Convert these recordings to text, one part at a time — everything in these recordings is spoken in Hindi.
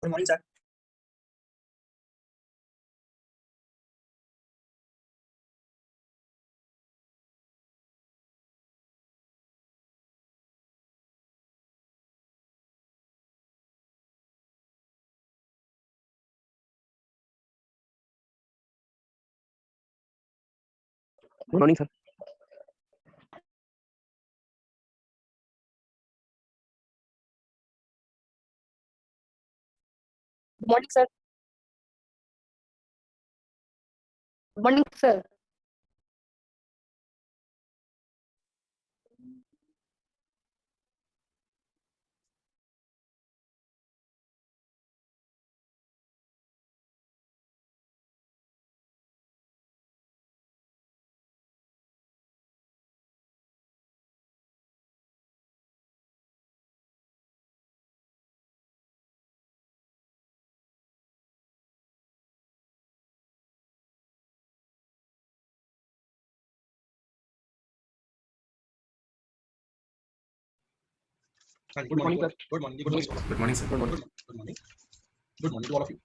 Good morning sir. Good morning sir. Good morning, sir. Good morning, sir. Good morning sir. Good morning. Good morning. Good morning, sir. Good morning. Good morning. Good morning to all of you.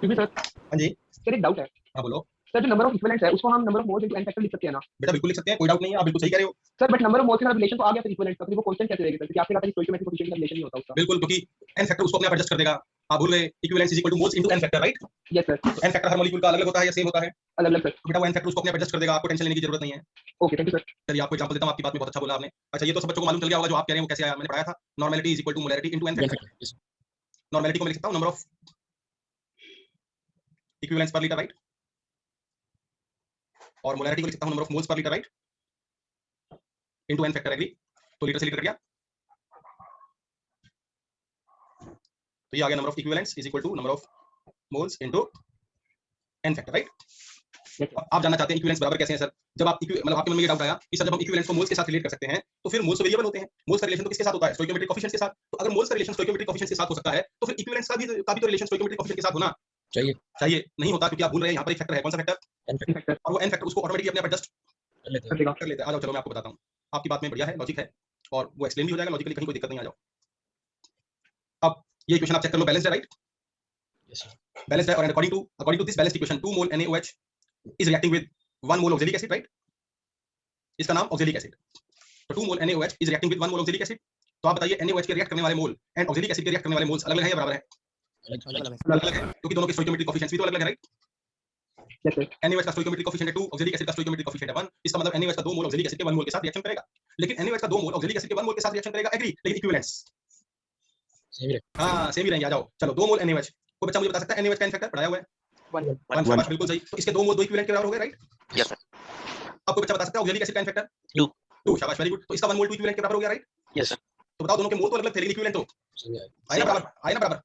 क्योंकि सर हाँ जी, सर एक डाउट है हाँ बोलो। सर, जो नंबर ऑफ इक्विवेलेंट्स है उसको हम number of moles into n factor लिख सकते हैं ना? बेटा बिल्कुल लिख सकते हैं, कोई डाउट नहीं है, आप बिल्कुल सही कह रहे हो। Sir but number of moles के साथ रिलेशन तो आ गया, फिर इक्विवेलेंट का फिर वो कांस्टेंट कैसे रहेगा सर? क्योंकि आपने कहा था कि स्टोइकियोमेट्रिक कोएफिशिएंट का रिलेशन नहीं होता उसका। बिल्कुल, क्योंकि n फैक्टर उसको अपने आप एडजस्ट कर देगा। आप भूल गए equivalence is equal two moles into n factor, right? Yes sir. तो n फैक्टर हर मॉलिक्यूल का अलग-अलग होता है या सेम होता है? अलग-अलग सर। तो बेटा वो n फैक्टर उसको अपने आप एडजस्ट कर देगा, आपको टेंशन लेने की जरूरत नहीं है। Okay, thank you sir. चलिए आपको एग्जांपल देता हूं, आपकी बात में बहुत अच्छा बोला आपने। अच्छा ये तो सब बच्चों को मालूम चल गया होगा जो आप कह रहे हैं वो कैसे आया, मैंने पढ़ाया था। Normality is equal to molarity into n factor. Normality को मैं लिख सकता हूं number of equivalents per litre, right? और मोलैरिटी को लिख सकता हूं number of moles per litre, right? Into n factor, agree? तो लीटर से लीटर गया, तो ये आ गया number of equivalents is equal to number of moles into n factor, right? आप जानना चाहते हैं इक्विवेलेंस बराबर कैसे हैं सर? जब आप मतलब आपके मन में ये डाउट आया कि सर जब हम इक्विवेलेंस को मोल्स के साथ रिलेट कर सकते हैं तो फिर मोल्स तो वेरिएबल होते हैं। मोल्स का रिलेशन तो किसके साथ होता है? स्टोइकियोमेट्रिक कोएफिशिएंट के साथ। तो अगर मोल्स का रिलेशन स्टोइकियोमेट्रिक कोएफिशिएंट के साथ हो सकता है तो फिर इक्विवेलेंस का भी तो रिलेशन स्टोइकियोमेट्रिक कोएफिशिएंट के साथ होना चाहिए। नहीं होता, क्योंकि आप भूल रहे हैं यहाँ पर एक फैक्टर है। कौन सा फैक्टर? n factor. और वो n फैक्टर उसको ऑटोमेटिकली अपने आप एडजस्ट कर देगा। कर लेता है। आ जाओ, चलो मैं आपको बताता हूँ। आपकी बात में बढ़िया है, लॉजिक है और वो एक्सप्लेन भी हो जाएगा लॉजिकली, कहीं कोई दिक्कत नहीं। आ जाओ, अब ये इक्वेशन आप चेक कर लो, बैलेंस्ड है, राइट? Yes, sir. बैलेंस्ड है और according to this balanced equation 2 mole NaOH is reacting with 1 mole oxalic acid, right? इसका नाम ऑक्सैलिक एसिड। तो 2 mole NaOH is reacting with 1 mole oxalic acid. तो आप बताइए NaOH के रिएक्ट करने वाले मोल एंड ऑक्सैलिक एसिड के रिएक्ट करने वाले मोल्स अलग-अलग हैं या बराबर हैं? अलग-अलग हैं, क्योंकि दोनों के स्टोइकियोमेट्रिक कोएफिशिएंट्स भी तो अलग-अलग हैं, राइट? Yes sir. NaOH का स्टोइकियोमेट्रिक कोएफिशिएंट है 2, ऑक्सैलिक एसिड का स्टोइकियोमेट्रिक कोएफिशिएंट है 1। इसका मतलब NaOH का 2 मोल ऑक्सैलिक एसिड के 1 मोल के साथ रिएक्शन करेगा। लेकिन NaOH का 2 मोल ऑक्सैलिक एसिड के 1 मोल के साथ रिएक्शन करेगा, एग्री? लेकिन इक्विवेलेंस हां सेम ही रहेंगे। आ जाओ, चलो 2 मोल NaOH, कोई बच्चा मुझे बता सकता है NaOH का n फैक्टर पढ़ाया हुआ है? 1 शाबाश, बिल्कुल सही। तो इसके 2 मोल 2 इक्विवेलेंट के बराबर हो गए, राइट? Yes, sir. अब कोई बच्चा बता सकता है ऑक्सैलिक एसिड का n फैक्टर? 2 शाबाश, वेरी गुड। तो इसका 1 मोल 2 इक्विवेलेंट के बराबर हो गया, राइट? Yes, sir. तो बताओ दोनों के मोल तो अलग थे लेकिन इक्विवेलेंट तो आए ना बराबर, आए ना बराबर।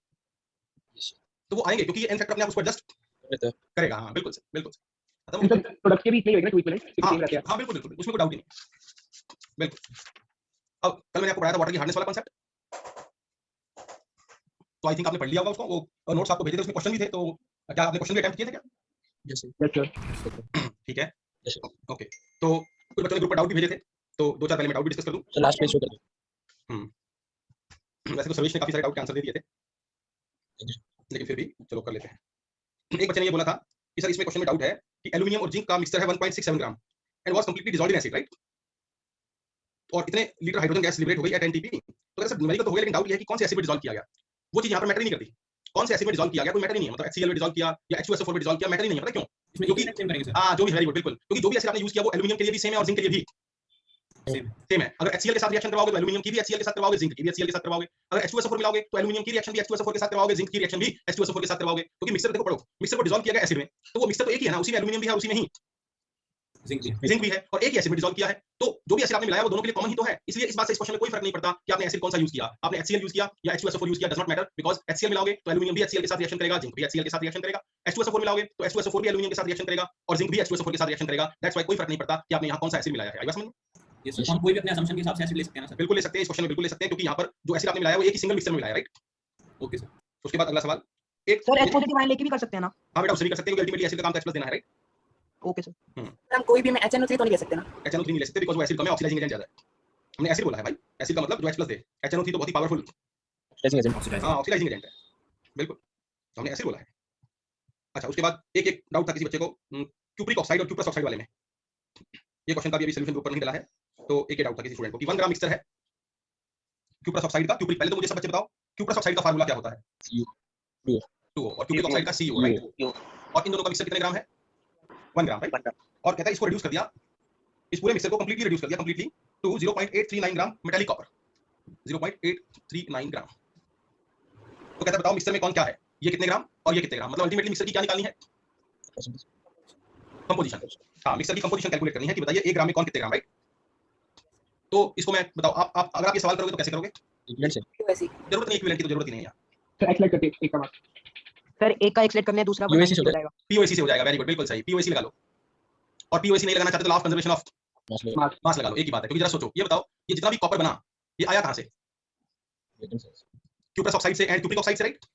Yes, sir. तो वो आएंगे क्योंकि ये n फैक्टर अपने आप उसको एडजस्ट करेगा। हां बिल्कुल सर, बिल्कुल सर। खत्म हो सर प्रोडक्ट के बीच में होएगा ना इक्विवेलेंट, फिर सेम रहता है। हाँ बिल्कुल बिल्कुल, उसमें कोई डाउट ही नहीं। बिल्कुल। अब कल मैंने आपको पढ़ाया था वाटर की हार्डनेस वाला कांसेप्ट, तो आई थिंक आपने पढ़ लिया होगा उसको। वो नोट्स आपको भेजे थे, उसमें क्वेश्चन भी थे। तो क्या आपने क्वेश्चन भी अटेम्प्ट किए थे क्या? Yes, sir. Yes sir. ठीक है, Yes, sir. ओके। तो कुछ बच्चों ने ग्रुप पर डाउट भी भेजे थे, तो दो चार पहले मैं डाउट भी डिस्कस कर दूं। So last page show कर दो। वैसे तो सर्वेश ने काफी सारे डाउट के आंसर दे दिए थे, लेकिन फिर भी चलो कर लेते हैं। एक बच्चे ने ये बोला था कि सर इसमें क्वेश्चन में डाउट है कि एल्यूमिनियम और जिंक का मिक्सचर है 1.67 gram and was completely dissolved in acid, right? और इतने लीटर हाइड्रोजन गैस लिबरेट हो गई एट एनटीपी। तो अगर सर न्यूमेरिकल तो हो गया, लेकिन डाउट ये है कि कौन से एसिड में डिसॉल्व किया गया। वो चीज यहाँ पर मैटर नहीं करती। कौन से एसिड में डिसॉल्व किया गया कोई मैटर ही नहीं है। मतलब HCl में डिसॉल्व किया या H2SO4 में डिसॉल्व किया, मैटर ही नहीं है। पता क्यों? क्योंकि हां जो भी, वेरी गुड, बिल्कुल, क्योंकि जो भी एसिड आपने यूज किया वो एल्यूमिनियम के लिए भी सेम है और जिंक के लिए भी सेम है। अगर HCl के साथ रिएक्शन करवाओगे तो एल्यूमिनियम की भी HCl के साथ करवाओगे, जिंक की भी HCl के साथ करवाओगे। अगर H2SO4 मिलाओगे तो एल्यूमिनियम की रिएक्शन भी H2SO4 के साथ करवाओगे, जिंक की रिएक्शन भी H2SO4 के साथ करवाओगे। क्योंकि मिक्सचर देखो, पढ़ो, मिक्सचर को डिसॉल्व किया गया एसिड में, तो वो मिक्सचर तो एक ही है ना, उसी में एल्यूमिनियम भी है, उसी में ही जिंक भी है और एक ही एसिड में डिसॉल्व किया है। तो जो भी एसिड आपने मिलाया वो दोनों के लिए कॉमन ही तो है। इसलिए इस बात से इस क्वेश्चन में कोई फर्क नहीं पड़ता कि आपने एसिड कौन सा यूज किया। आपने HCl यूज किया या H2SO4 यूज किया, does not matter, because HCl मिलाओगे तो एल्यूमिनियम भी HCl के साथ रिएक्शन करेगा, जिंक भी HCl के साथ रिएक्शन करेगा। H2SO4 मिलाओगे तो H2SO4 भी एल्यूमिनियम के साथ रिएक्शन करेगा और जिंक भी H2SO4 के साथ रिएक्शन करेगा। दैट्स व्हाई कोई फर्क नहीं पड़ता कि आपने यहाँ कौन सा एसिड मिलाया है। आई बात समझ में? Yes, sir. हम कोई भी अपने assumption के हिसाब से एसिड ले सकते हैं ना सर? बिल्कुल ले सकते हैं, इस क्वेश्चन में बिल्कुल ले सकते हैं, क्योंकि यहाँ पर जो एसिड आपने मिलाया है वो एक ही सिंगल मिक्सचर में मिलाया है, राइट? Okay sir. उसके बाद अगला सवाल एक सर H पॉजिटिव आयन लेके भी कर सकते हैं ना? हाँ बेटा, उससे भी कर सकते हैं, क्योंकि अल्टीमेटली एसिड का काम तो H+ देना है, राइट? Okay sir. हम कोई भी में HNO3 तो नहीं ले सकते ना? HNO3 नहीं ले सकते बिकॉज़ वो एसिड कम है, ऑक्सीडाइजिंग एजेंट ज्यादा है। हमने एसिड बोला है भाई, एसिड का मतलब जो H+ दे। HNO3 तो बहुत ही पावरफुल ऑक्सीडाइजिंग हाँ ऑक्सीडाइजिंग एजेंट है, बिल्कुल हमने ऐसे बोला है। अच्छा उसके बाद एक एक डाउट था किसी बच्चे को क्यूप्रिक ऑक्साइड और क्यूप्रस ऑक्साइड वाले में, ये क्वेश्चन का भी अभी सोल्यूशन के ऊपर नहीं डला है, तो एक डाउट था किसी स्टूडेंट को कि 1 ग्राम मिक्सचर है क्यूप्रस ऑक्साइड का, क्यूप्रिक, पहले तो मुझे सब बच्चे बताओ क्यूप्रस ऑक्साइड का फार्मूला क्या होता है? CuO और क्यूप्रिक ऑक्साइड का CO, राइट? और इन दोनों का मिक्सचर कितने ग्राम है? 1 ग्राम, राइट? और कहता है इसको रिड्यूस कर दिया, इस पूरे मिक्सचर को कंप्लीटली रिड्यूस कर दिया completely to 0.839 gram metallic copper, 0.839 gram. तो कहता है बताओ मिक्सचर में कौन क्या है, ये कितने ग्राम और ये कितने ग्राम, मतलब अल्टीमेटली मिक्सचर की क्या निकालनी है? कंपोजिशन। हाँ मिक्सचर की कंपोजिशन कैलकुलेट करनी है कि बताइए 1 ग्राम में कौन कितने ग्राम, राइट? तो इसको मैं बताओ आप अगर आप ये सवाल करोगे तो कैसे करोगे? वैसी जरूरत नहीं इक्विवेलेंट की, तो जरूरत ही नहीं है यहाँ। सर एक्सलेट करके एक का मार्क्स सर एक का एक्सलेट करने दूसरा UAC से हो जाएगा। POC से हो जाएगा, वेरी गुड, बिल्कुल सही, POC लगा लो। और POC नहीं लगाना चाहते तो law of conservation of marks mass लगा लो, एक ही बात है। क्योंकि जरा सोचो, ये बताओ ये जितना भी कॉपर बना ये आया कहाँ से? क्यूप्रस ऑक्साइड से एंड क्यूप्रिक ऑक्साइड से, राइट?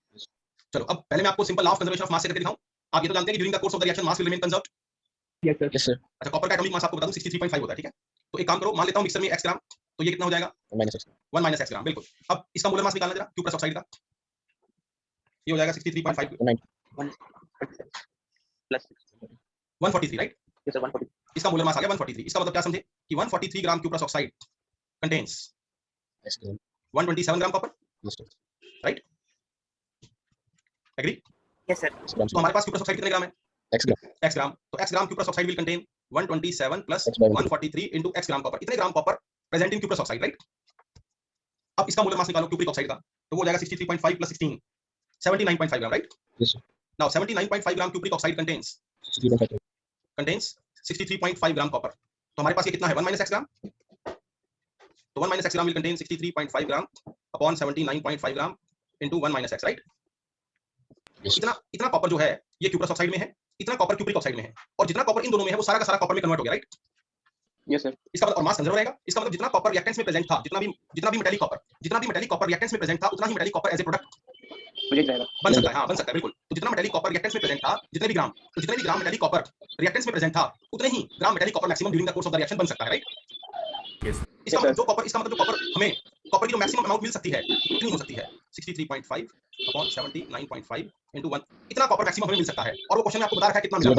चलो अब पहले मैं आपको simple law of conservation of मास से करके दिखाऊं। आप ये तो जानते हैं कि during the course of the reaction mass will remain conserved. Yes sir yes sir अच्छा कॉपर का एटॉमिक मास आपको बता दूं 63.5 होता है, ठीक है? तो एक काम करो, मान लेता हूं मिक्सर में x ग्राम, तो ये कितना हो जाएगा? 1 माइनस x ग्राम, बिल्कुल। अब इसका मोलर मास निकालना जरा क्यूप्रस ऑक्साइड का, ये हो जाएगा 63.5 प्लस 143, राइट? ये सर 140 इसका मोलर मास आ गया 143। इसका मतलब क्या समझे कि 143 gram cuprous oxide contains 127 gram copper, right? Agree? Yes sir तो हमारे पास क्यूप्रस ऑक्साइड कितने ग्राम है? x gram. तो x gram cuprous oxide will contain 127 plus 143 into x gram copper, इतने gram copper present in cuprous oxide, right? अब इसका मोलर मास निकालो क्यूप्रिक ऑक्साइड का, तो वो हो जाएगा 63.5 plus 16 79.5 gram, right? Now 79.5 gram cupric oxide contains 63.5 gram copper. तो हमारे पास ये कितना है 1 माइनस x ग्राम, तो 1 minus x gram will contain 63.5 gram upon 79.5 gram into 1 minus x, right? इतना कॉपर जो है ये क्यूप्रस ऑक्साइड में है, इतना कॉपर क्यूप्रिक ऑक्साइड में है, और जितना कॉपर इन दोनों में है वो सारा का सारा कॉपर में कन्वर्ट हो गया, राइट? यस सर इसका मतलब और मास कंजर्व रहेगा। इसका मतलब जितना कॉपर रिएक्टेंट्स में प्रेजेंट था, जितना भी मेटालिक कॉपर रिएक्टेंट्स में प्रेजेंट था, उतना ही metallic copper as a product मुझे जाएगा बन सकता है। हाँ बन सकता है, बिल्कुल। तो जितना मेटालिक कॉपर रिएक्टेंट्स में प्रेजेंट था, जितने भी ग्राम मेटालिक कॉपर रिएक्टेंट्स में प्रेजेंट था, उतने ही gram metallic copper maximum during the course of the reaction बन सकता है, राइट? इसका मतलब जो कॉपर हमें कॉपर की जो मैक्सिमम अमाउंट मिल सकती है कितनी हो सकती है 63.5 अपॉन 79.5 into 1, इतना कॉपर मैक्सिमम हमें मिल सकता है। और वो क्वेश्चन में आपको बता रखा है कितना मिला,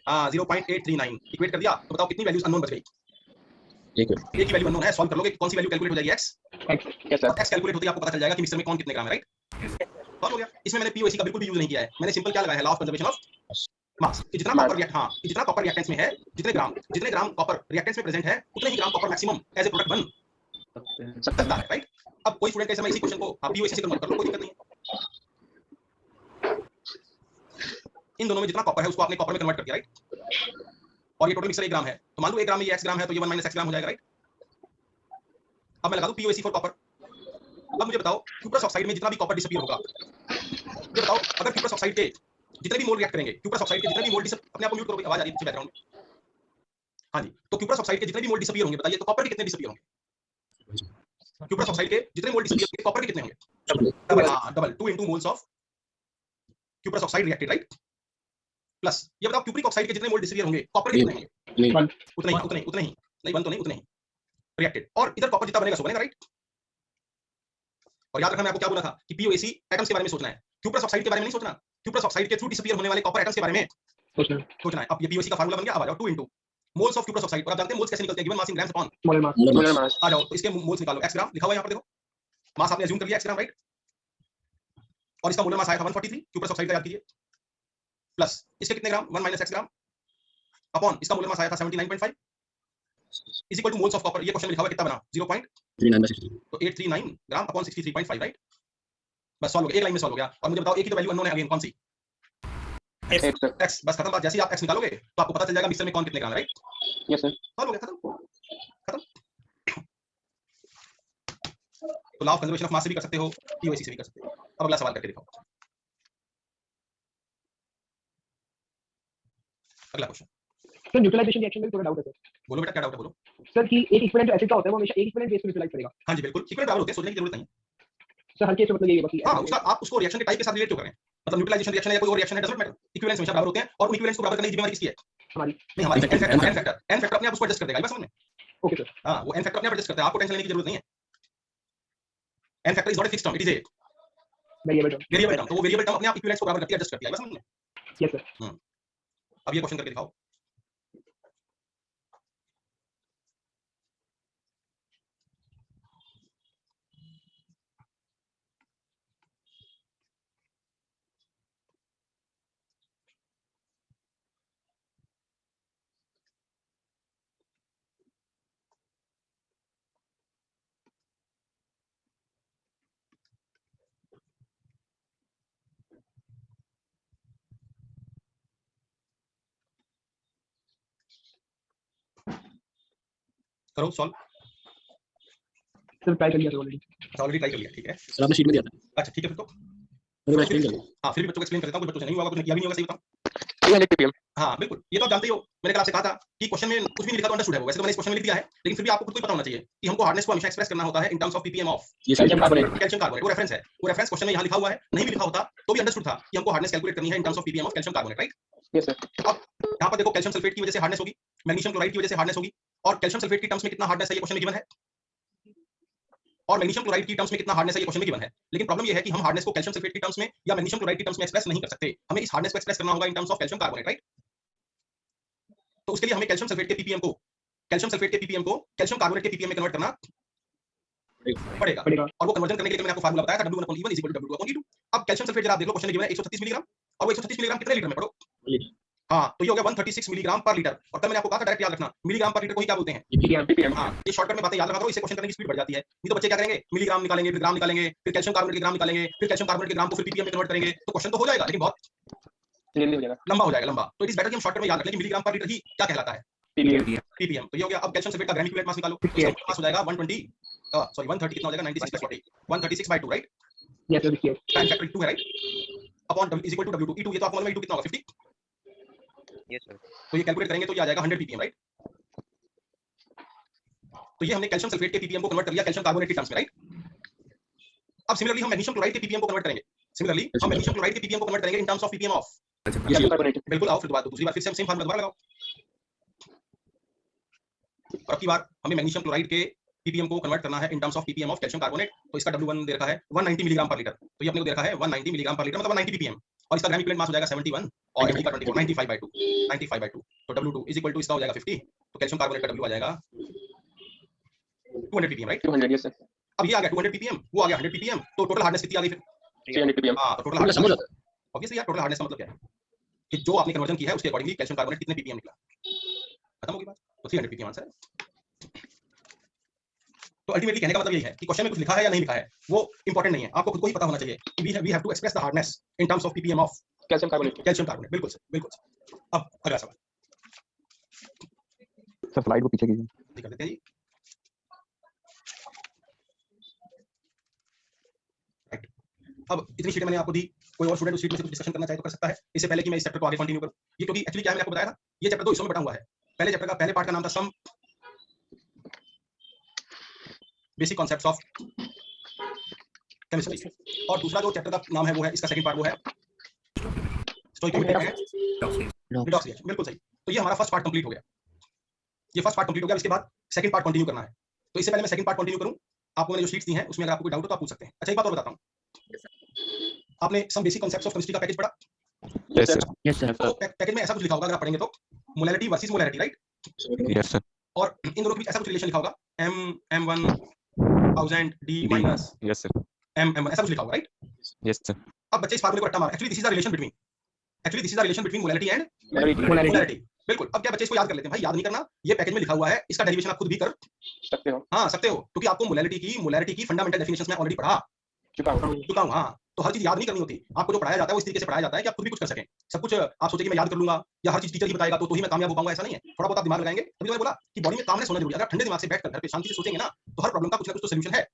हां 0.839। इक्वेट कर दिया तो बताओ कितनी वैल्यूज अननोन बच गई? एक ही वैल्यू अननोन है, सॉल्व कर लोगे कौन सी वैल्यू कैलकुलेट हो जाएगी? x। Yes sir x calculate होती है आपको पता चल जाएगा कि मिक्सर में कौन कितने ग्राम है, राइट? सॉल्व हो गया। इसमें मैंने POC का बिल्कुल भी यूज नहीं किया है, मैंने सिंपल क्या लगाया है law of conservation of mass कि जितना कॉपर रिएक्टेंट्स में है, जितने ग्राम कॉपर रिएक्टेंट्स में प्रेजेंट है, उतने ही gram copper maximum as a product बन सकता है, राइट? अब कोई स्टूडेंट कैसे मैं इसी क्वेश्चन को आप POC से कन्वर्ट कर लो, कोई दिक्कत नहीं है। इन दोनों में जितना कॉपर है उसको आपने कॉपर में कन्वर्ट कर दिया, राइट? और ये टोटल मिक्सर 1 ग्राम है, तो मान लो 1 ग्राम में ये x ग्राम है, तो ये 1 माइनस x ग्राम हो जाएगा, राइट? अब मैं लगा दूं POC फॉर कॉपर। अब मुझे बताओ क्यूप्रस ऑक्साइड में जितना भी कॉपर डिसअपीयर होगा, मुझे बताओ अगर क्यूप्रस ऑक्साइड के जितने भी मोल रिएक्ट करेंगे, क्यूप्रस ऑक्साइड के जितने भी मोल अपने आप को म्यूट करोगे, आवाज आ रही है पीछे बैकग्राउंड में। हाँ जी, तो क्यूप्रस ऑक्साइड के जितने भी मोल डिसअपीयर होंगे, बताइए तो कॉपर के कितने डिसअपीयर होंगे? क्यूप्रस ऑक्साइड के जितने मोल डिसअपीयर होंगे, कॉपर के कितने होंगे? Double 2 into moles of cuprous oxide reacted, right? Plus ये बताओ क्यूप्रिक ऑक्साइड के जितने मोल डिसअपीयर होंगे, कॉपर के कितने होंगे? उतने ही नहीं 1 तो नहीं, उतने ही रिएक्टेड। और इधर कॉपर जितना बनेगा सो बनेगा, राइट? और याद रखना मैं आपको क्या बोला था कि POC एटम्स के बारे में सोचना है, क्यूप्रस ऑक्साइड के बारे में नहीं सोचना। क्यूप्रस ऑक्साइड के थ्रू डिसअपीयर होने वाले कॉपर एटम्स के बारे में सोचना है। अब ये POC का फार्मूला बन गया, अब आ जाओ 2 into moles of cuprous oxide. और आप जानते हैं मोल्स कैसे निकलते हैं? Given mass in grams upon molar mass आ जाओ, तो इसके मोल्स निकालो। x ग्राम लिखा हुआ है यहाँ पर, देखो मास आपने अज्यूम कर लिया x ग्राम, राइट? और इसका मोलर मास आया था 143 क्यूप्रस ऑक्साइड का, याद कीजिए। प्लस इसके कितने ग्राम 1 माइनस x ग्राम अपॉन इसका मोलर मास आया था 79.5 is equal two moles of copper. ये क्वेश्चन लिखा हुआ है कितना बना 0.39, तो 839 ग्राम अपॉन 63.5, राइट? बस सॉल्व हो गया, एक लाइन में सॉल्व हो गया। और मुझे बताओ एक ही तो वैल्यू अननोन है अगेन, कौन सी? x। बस खत्म बात। जैसे ही आप x निकालोगे तो आपको पता चल जाएगा मिक्सर में कौन कितने ग्राम है, राइट? यस सर सॉल्व हो गया, खत्म। तो लॉ ऑफ कंजर्वेशन ऑफ मास से भी कर सकते हो, POC से भी कर सकते हो। अब अगला सवाल करके दिखाओ। अगला क्वेश्चन। सर न्यूट्रलाइजेशन रिएक्शन में थोड़ा डाउट है सर। बोलो बेटा, क्या डाउट है बोलो। सर कि एक इक्विवेलेंट एसिड का होता है वो हमेशा एक इक्विवेलेंट बेस पे न्यूट्रलाइज करेगा। हाँ जी बिल्कुल, इक्विवेलेंट बराबर होते हैं, सोचने की जरूरत नहीं है। सर हर केस में मतलब यही है बस। हाँ उसका आप उसको रिएक्शन के टाइप के साथ रिलेट क्यों करें? मतलब न्यूट्रलाइजेशन रिएक्शन है या कोई और रिएक्शन है, डजंट मैटर। इक्विवेलेंट्स हमेशा बराबर होते हैं और उन इक्विवेलेंट्स को बराबर करने की जिम्मेदारी किसकी है? हमारी नहीं हमारी। n फैक्टर अपने आप उसको एडजस्ट कर देगा, ये बात समझ में? Okay sir. हाँ वो n फैक्टर अपने आप एडजस्ट करता है, आपको टेंशन लेने की जरूरत नहीं है। n factor is not a fixed term, it is a variable term. Variable term, तो वो वेरिएबल टर्म अपने आप इक्विवेलेंस को बराबर करती है, एडजस्ट करती है, बस समझ में? Yes sir. अब ये क्वेश्चन करके दिखाओ। करो सॉल्व। सर ट्राई कर लिया ऑलरेडी। अच्छा ऑलरेडी ट्राई कर लिया, ठीक है। सर आपने शीट में दिया था। अच्छा ठीक है फिर तो मैंने मैं एक्सप्लेन कर दिया। हाँ, फिर भी बच्चों को एक्सप्लेन कर देता हूँ, कुछ बच्चों से नहीं हुआ, कुछ ने किया भी नहीं होगा, सही बताऊं? 300 ppm। हाँ बिल्कुल, ये तो आप जानते ही हो, मैंने कल आपसे कहा था कि क्वेश्चन में कुछ भी नहीं लिखा तो अंडरस्टूड है वो, वैसे तो मैंने इस क्वेश्चन में लिख दिया है, लेकिन फिर भी आपको खुद को ही पता होना चाहिए कि हमको हार्डनेस को हमेशा एक्सप्रेस करना होता है इन टर्म्स ऑफ पीपीएम ऑफ ये कैल्शियम कार्बोनेट। Calcium carbonate. वो रेफरेंस है, वो रेफरेंस क्वेश्चन में यहाँ लिखा हुआ है, नहीं भी लिखा होता तो भी अंडरस्टूड था कि हमको हार्डनेस कैलकुलेट करनी है इन terms of ppm of calcium carbonate, right? Yes sir. यहाँ पर देखो कैल्शियम सल्फेट की वजह से हार्डनेस होगी, मैग्नीशियम क्लोराइड की वजह से हार्डनेस होगी, और कैल्शियम सल्फेट की टर्म्स में कितना हार्डनेस है ये क्वेश्चन में गिवन है, और मैग्नीशियम क्लोराइड की टर्म्स में कितना हार्डनेस है ये क्वेश्चन में गिवन है। लेकिन प्रॉब्लम ये है कि हम हार्डनेस को कैल्शियम सल्फेट की टर्म्स में या मैग्नीशियम क्लोराइड की टर्म्स में एक्सप्रेस नहीं कर सकते, हमें इस हार्डनेस को एक्सप्रेस करना होगा इन terms of calcium carbonate, right? तो उसके लिए हमें कैल्शियम सल्फेट के पीपीएम को कैल्शियम कार्बोनेट के पीपीएम में कन्वर्ट करना पड़ेगा, और वो कन्वर्जन करने के लिए मैंने आपको फार्मूला बताया था W1/E1 = W2/E2। अब कैल्शियम सल्फेट जरा आप देख लो, क्वेश्चन में गिवन है 136 मिलीग्राम, और वो 136 मिलीग्राम कितने लीटर में पढ़ो? हाँ, तो ये हो गया 136 मिलीग्राम पर लीटर, और कल मैंने आपको कहा था डायरेक्ट याद रखना, मिलीग्राम पर लीटर को ही क्या बोलते हैं? ppm। हाँ, ये शॉर्टकट में बातें याद रखा करो, इससे क्वेश्चन करने की स्पीड बढ़ जाती है। नहीं तो बच्चे क्या करेंगे, मिलीग्राम निकालेंगे, फिर ग्राम निकालेंगे, फिर कैल्शियम कार्बोनेट के ग्राम निकालेंगे, फिर कैल्शियम कार्बोनेट के ग्राम को फिर पीपीएम में कन्वर्ट करेंगे, तो क्वेश्चन तो हो जाएगा लेकिन बहुत लेंदी हो जाएगा। लंबा हो जाएगा, लंबा। तो इट इज बेटर कि हम शॉर्टकट में याद रख लें कि मिलीग्राम पर लीटर ही क्या कहलाता है? ppm। पीपीएम। तो ये हो गया। अब कैल्शियम सल्फेट का ग्राम इक्विवेलेंट मास निकालो, तो इसका मास हो जाएगा 130 कितना हो जाएगा, 96 + 40 136/2, right? Yes sir. Yes time factor 2 है, right? Upon W = W2 E2, ये तो आपको मालूम है E2 कितना होगा 50। Yes sir. तो ये कैलकुलेट करेंगे तो ये आ जाएगा 100 ppm, राइट? तो ये हमने कैल्शियम सल्फेट के पीपीएम को कन्वर्ट कर लिया कैल्शियम कार्बोनेट की टर्म्स में, राइट? अब सिमिलरली हम मैग्नीशियम क्लोराइड के पीपीएम को कन्वर्ट करेंगे, इन terms of ppm of calcium carbonate. बिल्कुल। आओ फिर दोबारा दूसरी बार फिर सेम फार्मूला दोबारा लगाओ, और अब की बार हमें मैग्नीशियम क्लोराइड के पीपीएम को कन्वर्ट करना है इन terms of ppm of calcium carbonate. तो इसका W1 दे रखा है 190 मिलीग्राम पर लीटर, तो ये अपने को दे रखा है 190 मिलीग्राम पर लीटर, मतलब 190 ppm, और इसका ग्राम इक्विवेलेंट मास हो जाएगा 71 और mg का 24 95/2। तो W2 = इसका हो जाएगा 50, तो कैल्शियम कार्बोनेट का W आ जाएगा 200 ppm, राइट? 200 yes sir. अब ये आ गया 200 ppm, वो आ गया 100 ppm, तो टोटल हार्डनेस कितनी आ गई फिर? 300 ppm। हां, तो टोटल समझ हार्डनेस आता है। ऑब्वियसली यार, टोटल हार्डनेस का मतलब क्या है कि जो आपने कन्वर्जन की है उसके अकॉर्डिंगली कैल्शियम कार्बोनेट कितने ppm निकला, खत्म हो गई बात। तो 300 ppm आंसर है। तो अल्टीमेटली कहने का मतलब यही है कि क्वेश्चन में कुछ लिखा है या नहीं लिखा है वो इंपॉर्टेंट नहीं है, आपको खुद को ही पता होना चाहिए कि we have to express the hardness in terms of ppm of calcium carbonate. Calcium carbonate. बिल्कुल सर, बिल्कुल सर। अब अगला सवाल सर स्लाइड को पीछे कीजिए। दिखा देते हैं जी। राइट, अब इतनी शीटें मैंने आपको दी, कोई और स्टूडेंट उस शीट में से कुछ डिस्कशन करना चाहे तो कर सकता है, इससे पहले कि मैं इस चैप्टर को आगे कंटिन्यू करूं। ये क्योंकि एक्चुअली क्या है, मैंने आपको बताया था ये चैप्टर दो हिस्सों में बटा हुआ है। पहले चैप्टर का पहले पार्ट का नाम था some basic concepts of chemistry, और दूसरा जो चैप्टर का नाम है वो है, इसका सेकंड पार्ट वो है स्टोइकोमेट्री एंड रिडॉक्स रिएक्शन। बिल्कुल सही। तो ये हमारा फर्स्ट पार्ट कंप्लीट हो गया, ये फर्स्ट पार्ट कंप्लीट हो गया। इसके बाद सेकंड पार्ट कंटिन्यू करना है, तो इससे पहले मैं सेकंड पार्ट कंटिन्यू करूं, आपको मैंने जो शीट्स दी हैं उसमें अगर आपको कोई डाउट हो तो आप पूछ सकते हैं। अच्छा एक बात और बताता हूं, आपने some basic concepts of chemistry का पैकेज पढ़ा? Yes sir. Yes sir. तो पैकेज में ऐसा कुछ लिखा होगा, अगर आप पढ़ेंगे तो molarity versus molarity, right? Yes sir. और इन दोनों के बीच ऐसा कुछ रिलेशन लिखा होगा m1 1000 d minus yes sir. m ऐसा कुछ लिखा होगा, राइट? Yes sir. अब बच्चे इस फार्मूले को रट्टा मार, actually this is the relation between molarity and molarity. Molarity. बिल्कुल। अब क्या बच्चे इसको याद कर लेते हैं? भाई याद नहीं करना, ये पैकेज में लिखा हुआ है, इसका डेरिवेशन आप खुद भी कर सकते हो। हाँ सकते हो, क्योंकि आपको मोलैरिटी की फंडामेंटल डेफिनेशंस में ऑलरेडी पढ़ा चुका हूं। चुका हूं। हाँ, तो हर चीज याद नहीं करनी होती, आपको जो पढ़ाया जाता है वो इस तरीके से पढ़ाया जाता है कि आप खुद भी कुछ कर सकें। सब कुछ आप सोचे कि मैं याद कर लूंगा या हर चीज टीचर ही बताएगा तो ही मैं कामयाब हो पाऊंगा, ऐसा नहीं है। थोड़ा बहुत आप दिमाग लगाएंगे, तभी तो मैंने बोला कि बॉडी में कामनेस होना जरूरी है। अगर ठंडे दिमाग से बैठकर घर पे शांति से सोचेंगे ना, तो हर प्रॉब्लम का कुछ ना कुछ तो सॉल्यूशन है।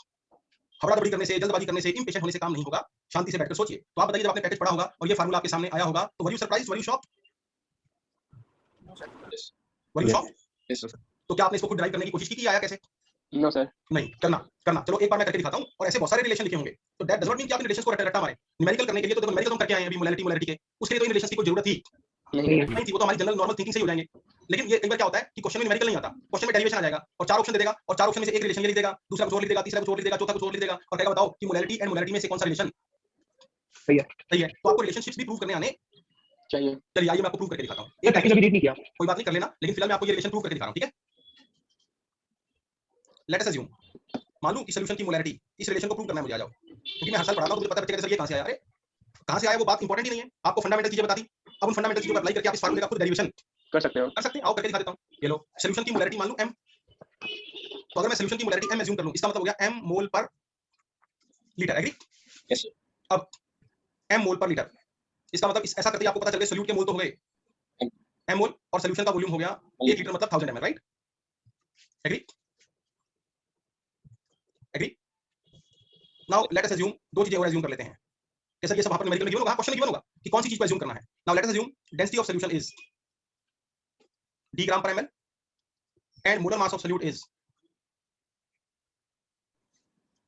हबड़ादबड़ी करने से, जल्दबाजी करने से, इंपेशेंट होने से काम नहीं होगा, शांति से बैठकर सोचिए। तो आप बताइए, जब आपने पैकेज पढ़ा होगा और ये फार्मूला आपके सामने आया होगा, तो were you surprised, were you shocked? Were you shocked? Yes sir. तो क्या आपने इसको खुद ड्राइव करने की कोशिश की कि आया कैसे? No sir. नहीं, करना। चलो एक बार मैं करके दिखाता हूं, और ऐसे बहुत सारे रिलेशन लिखे होंगे, तो दैट डज नॉट मीन कि आप इन रिलेशंस को रट्टा मारें। न्यूमेरिकल करने के लिए तो देखो, न्यूमेरिकल हम करके आए हैं अभी मोलैरिटी के, उसके लिए तो इन रिलेशंस की कोई जरूरत थी नहीं थी, वो तो हमारी जनरल नॉर्मल थिंकिंग से ही हो जाएंगे। लेकिन ये एक बार क्या होता है कि क्वेश्चन में न्यूमेरिकल नहीं आता, क्वेश्चन में डेरिवेशन आ जाएगा और चार ऑप्शन दे देगा, और चार ऑप्शन में से एक रिलेशन ये लिख देगा, दूसरा कुछ और लिख देगा, तीसरा कुछ और लिख देगा, चौथा कुछ और लिख देगा, और कहेगा बताओ कि मोलैरिटी एंड मोलैरिटी में से कौन सा रिलेशन सही है। सही है, तो आपको रिलेशनशिप्स भी प्रूव करने आने चाहिए। चलिए आइए मैं आपको प्रूव करके दिखाता हूँ। ये टैक्टिक अभी रीड नहीं किया। कोई बात नहीं, कर लेना, लेकिन फिलहाल मैं आपको ये रिलेशन प्रूव करके दिखा रहा हूँ, ठीक है? लेट अस अज्यूम, मान लूं कि सॉल्यूशन की मोलैरिटी, इस रिलेशन को प्रूव करना है मुझे, आ जाओ, क्योंकि मैं हर साल पढ़ाता हूं तो मुझे पता है बच्चे कहते हैं सर ये कहां से आया। अरे कहां से आया वो बात इंपॉर्टेंट ही नहीं है, आपको फंडामेंटल चीजें बता दी। अब उन फंडामेंटल चीजों को अप्लाई करके आप इस फार्मूले का खुद डेरिवेशन कर सकते हो। कर सकते हैं। आओ करके दिखा देता हूं। ये लो, सॉल्यूशन की मोलैरिटी मान लूं m, तो अगर मैं सॉल्यूशन की मोलैरिटी m अज्यूम कर लूं, इसका मतलब हो गया m मोल पर लीटर। एग्री? Yes sir. अब m मोल पर लीटर, इसका मतलब ऐसा करते ही आपको पता चल गया सॉल्यूट के मोल तो हो गए m मोल, और सॉल्यूशन का वॉल्यूम हो गया 1 लीटर मतलब 1000 ml, right? Agree? Agree? Now let us assume, दो चीजें और अज्यूम कर लेते हैं। कैसे ये सब वहां पर न्यूमेरिकल में गिवन होगा, क्वेश्चन में गिवन होगा कि कौन सी चीज को अज्यूम करना है। Now let us assume density of solution is d ग्राम पर ml and molar mass of solute is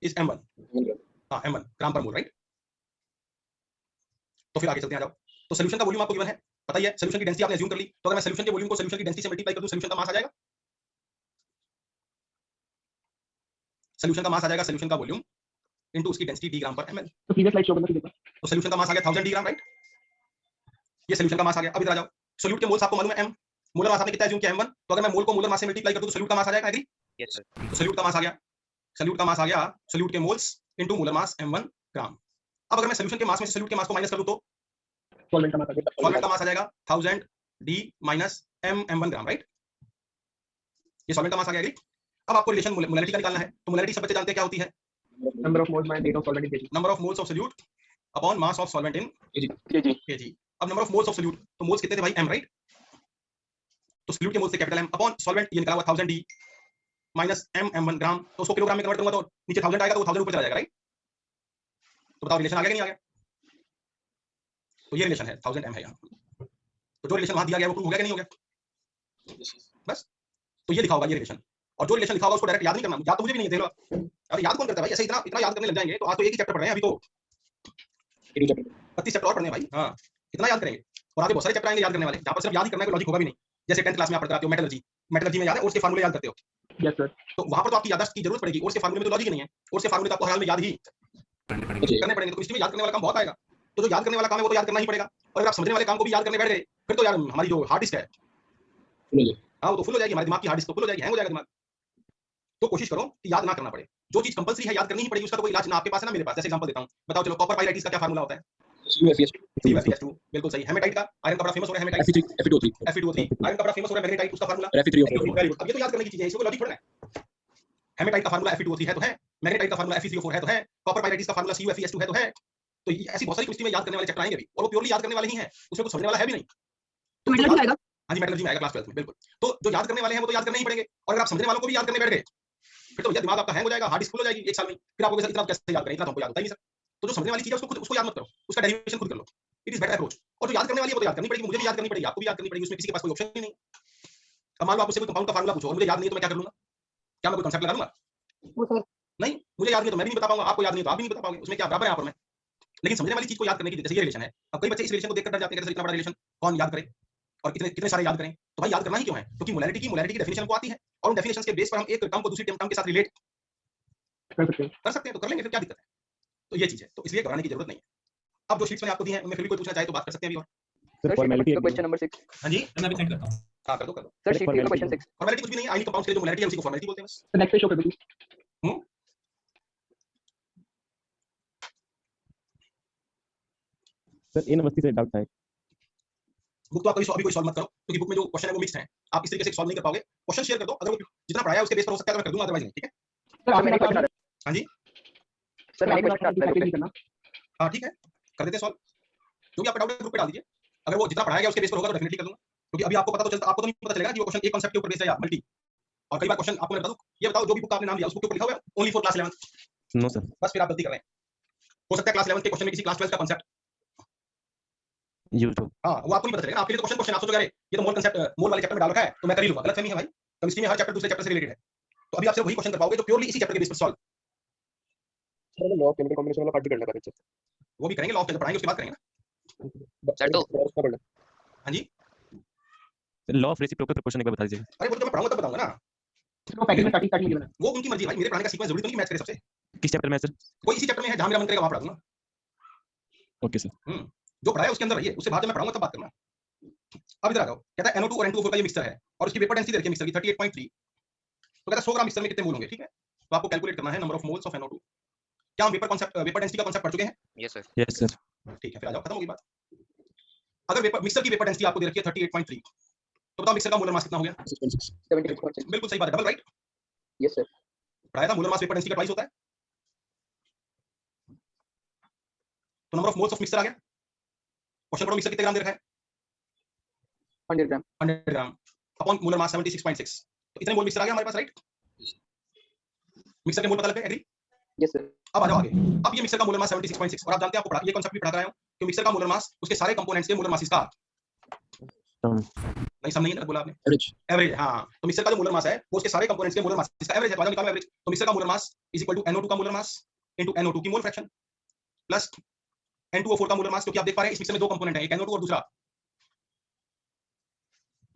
m1। हां m1 ग्राम पर मोल, राइट? तो फिर आगे चलते हैं, आ जाओ। तो सॉल्यूशन का वॉल्यूम आपको गिवन है, पता ही है। सॉल्यूशन की डेंसिटी आपने अज्यूम कर ली, तो अगर मैं सॉल्यूशन के वॉल्यूम को सॉल्यूशन की डेंसिटी से मल्टीप्लाई कर दूं, सॉल्यूशन का मास आ जाएगा। सॉल्यूशन का मास आ जाएगा सॉल्यूशन का वॉल्यूम इनटू उसकी डेंसिटी d ग्राम पर ml। तो प्रीवियस स्लाइड शो करना सीधे। तो सॉल्यूशन का मास आ गया 1000 d ग्राम, राइट? ये सॉल्यूशन का मास आ गया। अब इधर आ जाओ, सॉल्यूट के मोल्स आपको मालूम है m, मोलर मास आपने कितना अज्यूम किया m1, तो अगर मैं मोल को मोलर मास से मल्टीप्लाई कर दूं तो सॉल्यूट का मास आ जाएगा। एग्री? Yes sir. तो सॉल्यूट का मास आ गया, सॉल्यूट का मास आ गया, सॉल्यूट के moles into molar mass m1 ग्राम। अब अगर मैं सॉल्यूशन के मास में से सॉल्यूट के मास को माइनस कर दूं तो सॉल्वेंट का मास आ गया। सॉल्वेंट का मास आ जाएगा 1000 d माइनस m1 ग्राम, राइट? ये सॉल्वेंट का मास आ गया। एग्री? अब आपको रिलेशन मोलैरिटी का निकालना है, तो मोलैरिटी सब बच्चे जानते हैं क्या होती है? Number of moles minus rate of solvent in KG. Number of moles of solute upon mass of solvent in KG. kg। अब number of moles of solute, तो मोल्स कितने थे भाई? m, right? तो सॉल्यूट के मोल्स थे कैपिटल M अपॉन सॉल्वेंट, ये निकला हुआ 1000 d माइनस m1 ग्राम, तो उसको किलोग्राम में कन्वर्ट करूंगा तो नीचे 1000 आएगा, तो वो 1000 ऊपर चला जाएगा, राइट? तो बताओ रिलेशन आ गया कि नहीं आ गया? तो ये रिलेशन है, 1000 m है यहाँ। तो जो रिलेशन वहां दिया गया वो प्रूव हो गया कि नहीं हो गया? बस, तो ये लिखा होगा ये रिलेशन, और जो रिलेशन लिखा होगा उसको डायरेक्ट याद नहीं करना। याद तो मुझे भी नहीं है, देख लो। अरे याद कौन करता है भाई? ऐसे इतना इतना याद करने लग जाएंगे तो आज तो एक ही चैप्टर पढ़ रहे हैं, अभी तो 25 चैप्टर और पढ़ने हैं भाई। हाँ, इतना याद करेंगे और आगे बहुत सारे चैप्टर आएंगे याद करने वाले, जहाँ पर सिर्फ याद ही करना है, कोई लॉजिक होगा भी नहीं। जैसे 10th क्लास में आप पढ़ते हो मेटलर्जी, मेटलर्जी में याद है, और उसके फार्मूले याद करते हो, यस सर। तो वहां पर तो आपकी याददाश्त की जरूरत पड़ेगी, और उसके फार्मूले में तो लॉजिक ही नहीं है, और उसके फार्मूले तो आपको हर हाल में याद ही करने पड़ेंगे। तो इसमें याद करने वाला काम बहुत आएगा। तो जो याद करने वाला काम है वो तो याद करना ही पड़ेगा, और अगर आप समझने वाले काम को भी याद करने बैठ गए फिर तो यार हमारी जो हार्ड डिस्क है हाँ वो तो फुल हो जाएगी, हमारे दिमाग की हार्ड डिस्क तो फुल हो जाएगी, हैंग हो जाएगा दिमाग। तो कोशिश करो कि याद ना करना पड़े। जो चीज कंपलसरी है याद करनी ही पड़ेगी, उसका तो कोई इलाज ना आपके पास है ना मेरे पास। जैसे एग्जांपल देता हूं, बताओ चलो कॉपर पाइराइटिस का क्या फार्मूला होता है? CuFeS2। बिल्कुल सही। हेमेटाइट का, आयरन का बड़ा फेमस हो रहा है हेमेटाइट, Fe2O3। आयरन का बड़ा फेमस हो रहा है मैग्नेटाइट, उसका फार्मूला वेरी गुड। अब ये तो याद करने की चीजें हैं, इसको लॉजिक पढ़ना है। हेमेटाइट का फार्मूला Fe2O3 है तो है, मैग्नेटाइट का फार्मूला Fe3O4 है तो है, कॉपर पाइराइटिस का फार्मूला CuFeS2 है तो है। तो ये ऐसी बहुत सारी केमिस्ट्री में याद करने वाले चैप्टर आएंगे भी, और वो प्योरली याद करने वाले ही हैं, उसमें कुछ समझने वाला है भी नहीं। तो मेटलर्जी आएगा। हाँ जी, मेटलर्जी में आएगा क्लास 12 में, बिल्कुल। तो जो याद करने वाले हैं वो तो याद करने ही पड़ेंगे, और अगर आप समझने वालों को भी याद करने बैठ गए फिर तो भैया दिमाग आपका हैंग हो जाएगा, हार्ड डिस्क फुल हो जाएगी एक साल में। फिर आपको इतना कैसे याद करें, इतना तुमको याद होता ही नहीं सर। तो जो समझने वाली चीज है उसको याद मत करो, उसका डेरिवेशन खुद कर लो, इट इज बेटर अप्रोच। और जो याद करने वाली है वो तो याद करनी पड़ेगी, मुझे भी याद करनी पड़ेगी, आपको भी याद करनी पड़ेगी, उसमें किसी के पास कोई ऑप्शन ही नहीं। अब मान लो आप मुझसे कोई कंपाउंड का फार्मूला पूछो और मुझे याद नहीं है तो मैं क्या कर लूंगा? क्या मैं कोई कांसेप्ट लगा लूंगा? वो सर नहीं, मुझे याद नहीं तो मैं भी नहीं बता पाऊंगा, आपको याद नहीं तो आप भी नहीं बता पाओगे, उसमें क्या बराबर है यहाँ पर मैं। लेकिन समझने वाली चीज को याद करने की, जैसे ये रिलेशन है, अब कई बच्चे इस रिलेशन को देखकर डर जाते हैं कि इतना बड़ा रिलेशन कौन याद करे और कितने कितने सारे याद करें। तो भाई याद करना ही क्यों है? क्योंकि मोलैरिटी की डेफिनेशन को आती है, और उन डेफिनेशंस के बेस पर हम एक टर्म को दूसरी टर्म के साथ रिलेट कर सकते हैं। कर सकते हैं, तो कर लेंगे, फिर क्या दिक्कत है? तो ये चीज है, तो इसलिए घबराने की जरूरत नहीं है। अब जो शीट्स मैंने आपको दी हैं उनमें फिर भी कोई पूछना चाहे तो बात कर सकते हैं अभी। और सर फॉर्मेलिटी क्वेश्चन नंबर 6। हाँ जी, मैं अभी सेंड करता हूं। हाँ कर दो कर दो। सर शीट 3 का क्वेश्चन 6। फॉर्मेलिटी कुछ भी नहीं है, आइनी कंपाउंड्स के जो मोलैरिटी है उसी को फॉर्मेलिटी बोलते हैं बस। सर नेक्स्ट पे शो कर दीजिए। सर इन वस्ती से डाउट है। बुक तो आप अभी कोई सॉल्व मत करो, क्योंकि बुक में जो क्वेश्चन है वो मिक्स्ड है, आप इस तरीके से सॉल्व नहीं कर पाओगे। क्वेश्चन शेयर कर दो, अगर वो जितना पढ़ाया है उसके बेस पर हो सकता है तो मैं कर दूंगा, अदरवाइज नहीं। ठीक है सर आपने क्वेश्चन आ रहा है। हाँ जी, सर आपने क्वेश्चन नहीं करना। हाँ ठीक है, कर देते सॉल्व। जो भी आपका डाउट है ग्रुप पे डाल दीजिए, अगर वो जितना पढ़ाया गया उसके बेस पर होगा तो डेफिनेटली कर दूंगा। क्योंकि अभी आपको पता तो चलता, आपको तो नहीं पता चलेगा कि वो क्वेश्चन एक कांसेप्ट के ऊपर बेस्ड है या मल्टी। और कई बार क्वेश्चन आपको मैं बता दूं, ये बताओ जो भी बुक का आपने नाम लिया उस बुक के ऊपर लिखा हुआ है only for class 11। No sir. बस फिर आप गलती कर रहे हैं। हो सकता है क्लास 11 के क्वेश्चन में किसी क्लास 12 का कांसेप्ट, यूट्यूब। हाँ वो आपको नहीं पता चलेगा। आपके लिए तो क्वेश्चन आप सोचोगे अरे ये तो मोल कांसेप्ट मोल वाले चैप्टर में डाल रखा है तो मैं कर ही लूंगा। गलतफहमी है भाई, केमिस्ट्री में हर चैप्टर दूसरे चैप्टर से रिलेटेड है। तो अभी आप सिर्फ वही क्वेश्चन कर पाओगे जो प्योरली इसी चैप्टर के बेस पर solve. Sir law chemical combination वाला पार्ट भी करना है। वो भी करेंगे, लॉ ऑफ पढ़ाएंगे उसके बाद करेंगे ना। सर तो हाँ जी, लॉ ऑफ रेसिप्रोकल प्रपोर्शन एक बार बता दीजिए। अरे वो तो मैं पढ़ाऊंगा तब बताऊंगा ना, तो पैकेज में स्टार्टिंग में गिवन है। वो उनकी मर्जी भाई। मेरे पढ़ाने का सीक्वेंस जरूरी तो नहीं मैच करे सबसे। किस चैप्टर में है सर? कोई इसी चैप्टर में है जहां मेरा मन करेगा वहां पढ़ा दूंगा। Okay sir. जो पढ़ाया उसके अंदर रहिए, उससे बाद में मैं पढ़ाऊंगा तब बात करना। अब इधर आ जाओ, कहता है NO2 और N2O4 का ये मिक्सचर है और उसकी वेपर डेंसिटी देखिए मिक्सचर की 38.3। तो कहता है 100 ग्राम मिक्सचर में कितने मोल होंगे, ठीक है। तो आपको कैलकुलेट करना है number of moles of NO2। क्या हम वेपर डेंसिटी का कांसेप्ट पढ़ चुके हैं? Yes sir. Yes sir. ठीक है, फिर आ जाओ, खत्म होगी बात। अगर मिक्सचर की वेपर डेंसिटी आपको दे रखी है 38.3, तो बताओ मिक्सचर का मोलर मास कितना हो गया? 76.6। बिल्कुल सही बात है, डबल राइट। Yes sir. पढ़ाया था मोलर मास वेपर डेंसिटी का ट्वाइस होता है। तो number of moles of mixture आ गया। क्वेश्चन पढ़ो, मिक्सचर कितने ग्राम दे रखा है? 100 ग्राम। 100 ग्राम अपॉन मोलर मास 76.6, तो इतने मोल मिक्सचर आ गया हमारे पास, राइट। मिक्सचर के मोल पता लग गए, एग्री। Yes sir. अब आ जाओ आगे। अब ये मिक्सचर का मोलर मास 76.6 और आप जानते हैं, आपको ये कांसेप्ट भी पढ़ा रहा हूं कि मिक्सचर का मोलर मास उसके सारे कंपोनेंट्स के मोलर मास का नहीं, सब नहीं है, बोला आपने एवरेज। हाँ, तो मिक्सचर का जो मोलर मास है वो उसके सारे कंपोनेंट्स के मोलर मास का एवरेज है। तो निकालो एवरेज। तो मिक्सचर का molar mass is equal to NO2 का मोलर मास इनटू NO2 की मोल फ्रैक्शन प्लस N2O4 का मोलर मास, क्योंकि आप देख पा रहे हैं इस मिक्सचर में दो कंपोनेंट है, एक NO2 और दूसरा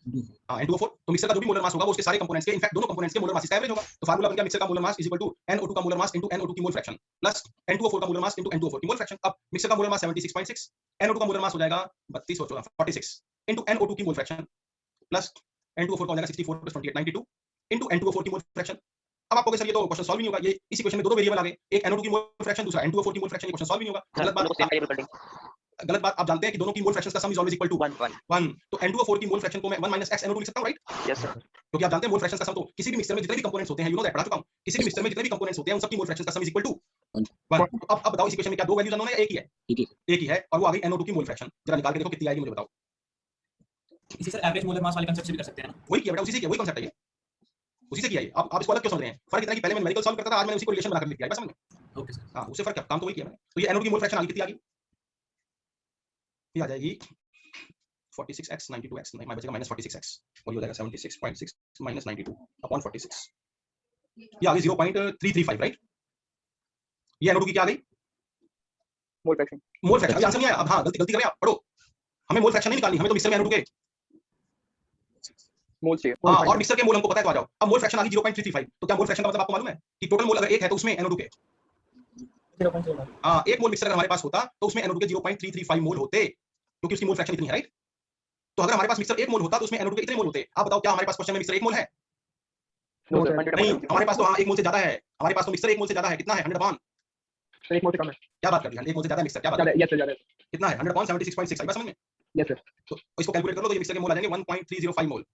N2O4। तो मिक्सचर का जो भी मोलर मास होगा वो उसके सारे कंपोनेंट्स के, इनफैक्ट दोनों कंपोनेंट्स के मोलर मास का एवरेज होगा। तो फार्मूला बन गया मिक्सचर का molar mass is equal to NO2 का मोलर मास इनटू NO2 की मोल फ्रैक्शन प्लस N2O4 का मोलर मास इनटू N2O4 की मोल फ्रैक्शन। अब मिक्सचर का मोलर मास 76.6, NO2 का मोलर मास हो जाएगा 32 और 46 इनटू NO2 की मोल फ्रैक्शन प्लस N2O4 का हो जाएगा 64 + 28 92 इनटू N2O4 की मोल फ्रैक्शन। अब आपको सर ये तो क्वेश्चन सॉल्व नहीं होगा, ये इसी क्वेश्चन में दो वेरिएबल आ गए, एक NO2 की मोल फ्रैक्शन, दूसरा N2O4 की मोल फ्रैक्शन। ये क्वेश्चन सॉल्व नहीं होगा। गलत बात आप जानते हैं कि दोनों की मोल फ्रैक्शंस का sum is always equal to 1। तो N2O4 की मोल फ्रैक्शन को मैं 1 - x NO2 लिख सकता हूं, राइट। Yes sir. क्योंकि आप जानते हैं मोल फ्रैक्शंस का सम तो किसी भी मिक्सचर में जितने भी कंपोनेंट्स होते हैं, यू नो दैट, पढ़ा चुका हूं, किसी भी मिक्सचर में जितने भी कंपोनेंट्स होते हैं उन सब की मोल फ्रैक्शंस का सम इज इक्वल टू 1। तो अब बताओ इस इक्वेशन में क्या दो वैल्यूज अननोन है, एक ही है? एक ही है, और वो आ गई NO2 की मोल फ्रैक्शन। जरा निकाल के देखो कितनी आएगी, मुझे बताओ। इसी सर एवरेज मोलर मास वाले कांसेप्ट से भी कर सकते हैं ना। वही किया बेटा, उसी से किया, वही कांसेप्ट है ये, उसी से किया ये। आप इसको अलग क्यों समझ रहे हैं? फर्क इतना कि पहले मैं न्यूमेरिकल सॉल्व करता था, आज मैंने उसी को रिलेशन बनाकर लिख दिया, बस समझ में। Okay sir. हां, उससे फर्क क्या, काम तो वही किया मैंने। तो ये NO2 की मोल फ्रैक्शन आ गई, कितनी आ गई? ये आ जाएगी 46x 92x, नहीं मैं बचेगा -46x, वही हो जाएगा 76.6 - 92 अपॉन 46। ये आ गई 0.335, राइट। ये NO2 की क्या आ गई? Mole fraction. Mole fraction. अभी आंसर नहीं आया। अब हाँ, गलती कर रहे हैं आप, पढ़ो। हमें मोल फ्रैक्शन नहीं निकालनी, हमें तो मिक्सचर में NO2 के मोल चाहिए। हाँ, और मिक्सचर के मोल हमको पता है, तो आ जाओ। अब मोल फ्रैक्शन आ गई 0.335, तो क्या मोल फ्रैक्शन का मतलब आपको मालूम है कि टोटल मोल अगर एक है तो उसमें NO2 के 0.0 हाँ, एक मोल मिक्सचर अगर हमारे पास होता तो उसमें NO2 के 0.335 मोल होते, क्योंकि उसकी मोल फ्रैक्शन इतनी है, राइट। तो अगर हमारे पास मिक्सचर एक मोल होता तो उसमें NO2 के इतने मोल होते। आप बताओ क्या हमारे पास क्वेश्चन में मिक्सचर एक मोल है? नो सर, नहीं, हमारे पास तो हाँ एक मोल से ज्यादा है। हमारे पास तो मिक्सचर एक मोल से ज्यादा है। कितना है? 100 अपॉन, सर 1 मोल से कम है। क्या बात कर दी? 1 मोल से ज्यादा मिक्सचर, क्या बात? ज्यादा है, यस सर, ज्यादा है। कितना है? 100 अपॉन 76.6, आई बात समझ में? Yes sir. तो इसको कैलकुलेट कर लो, तो ये मिक्सचर के मोल आ जाएंगे 1.305 मोल।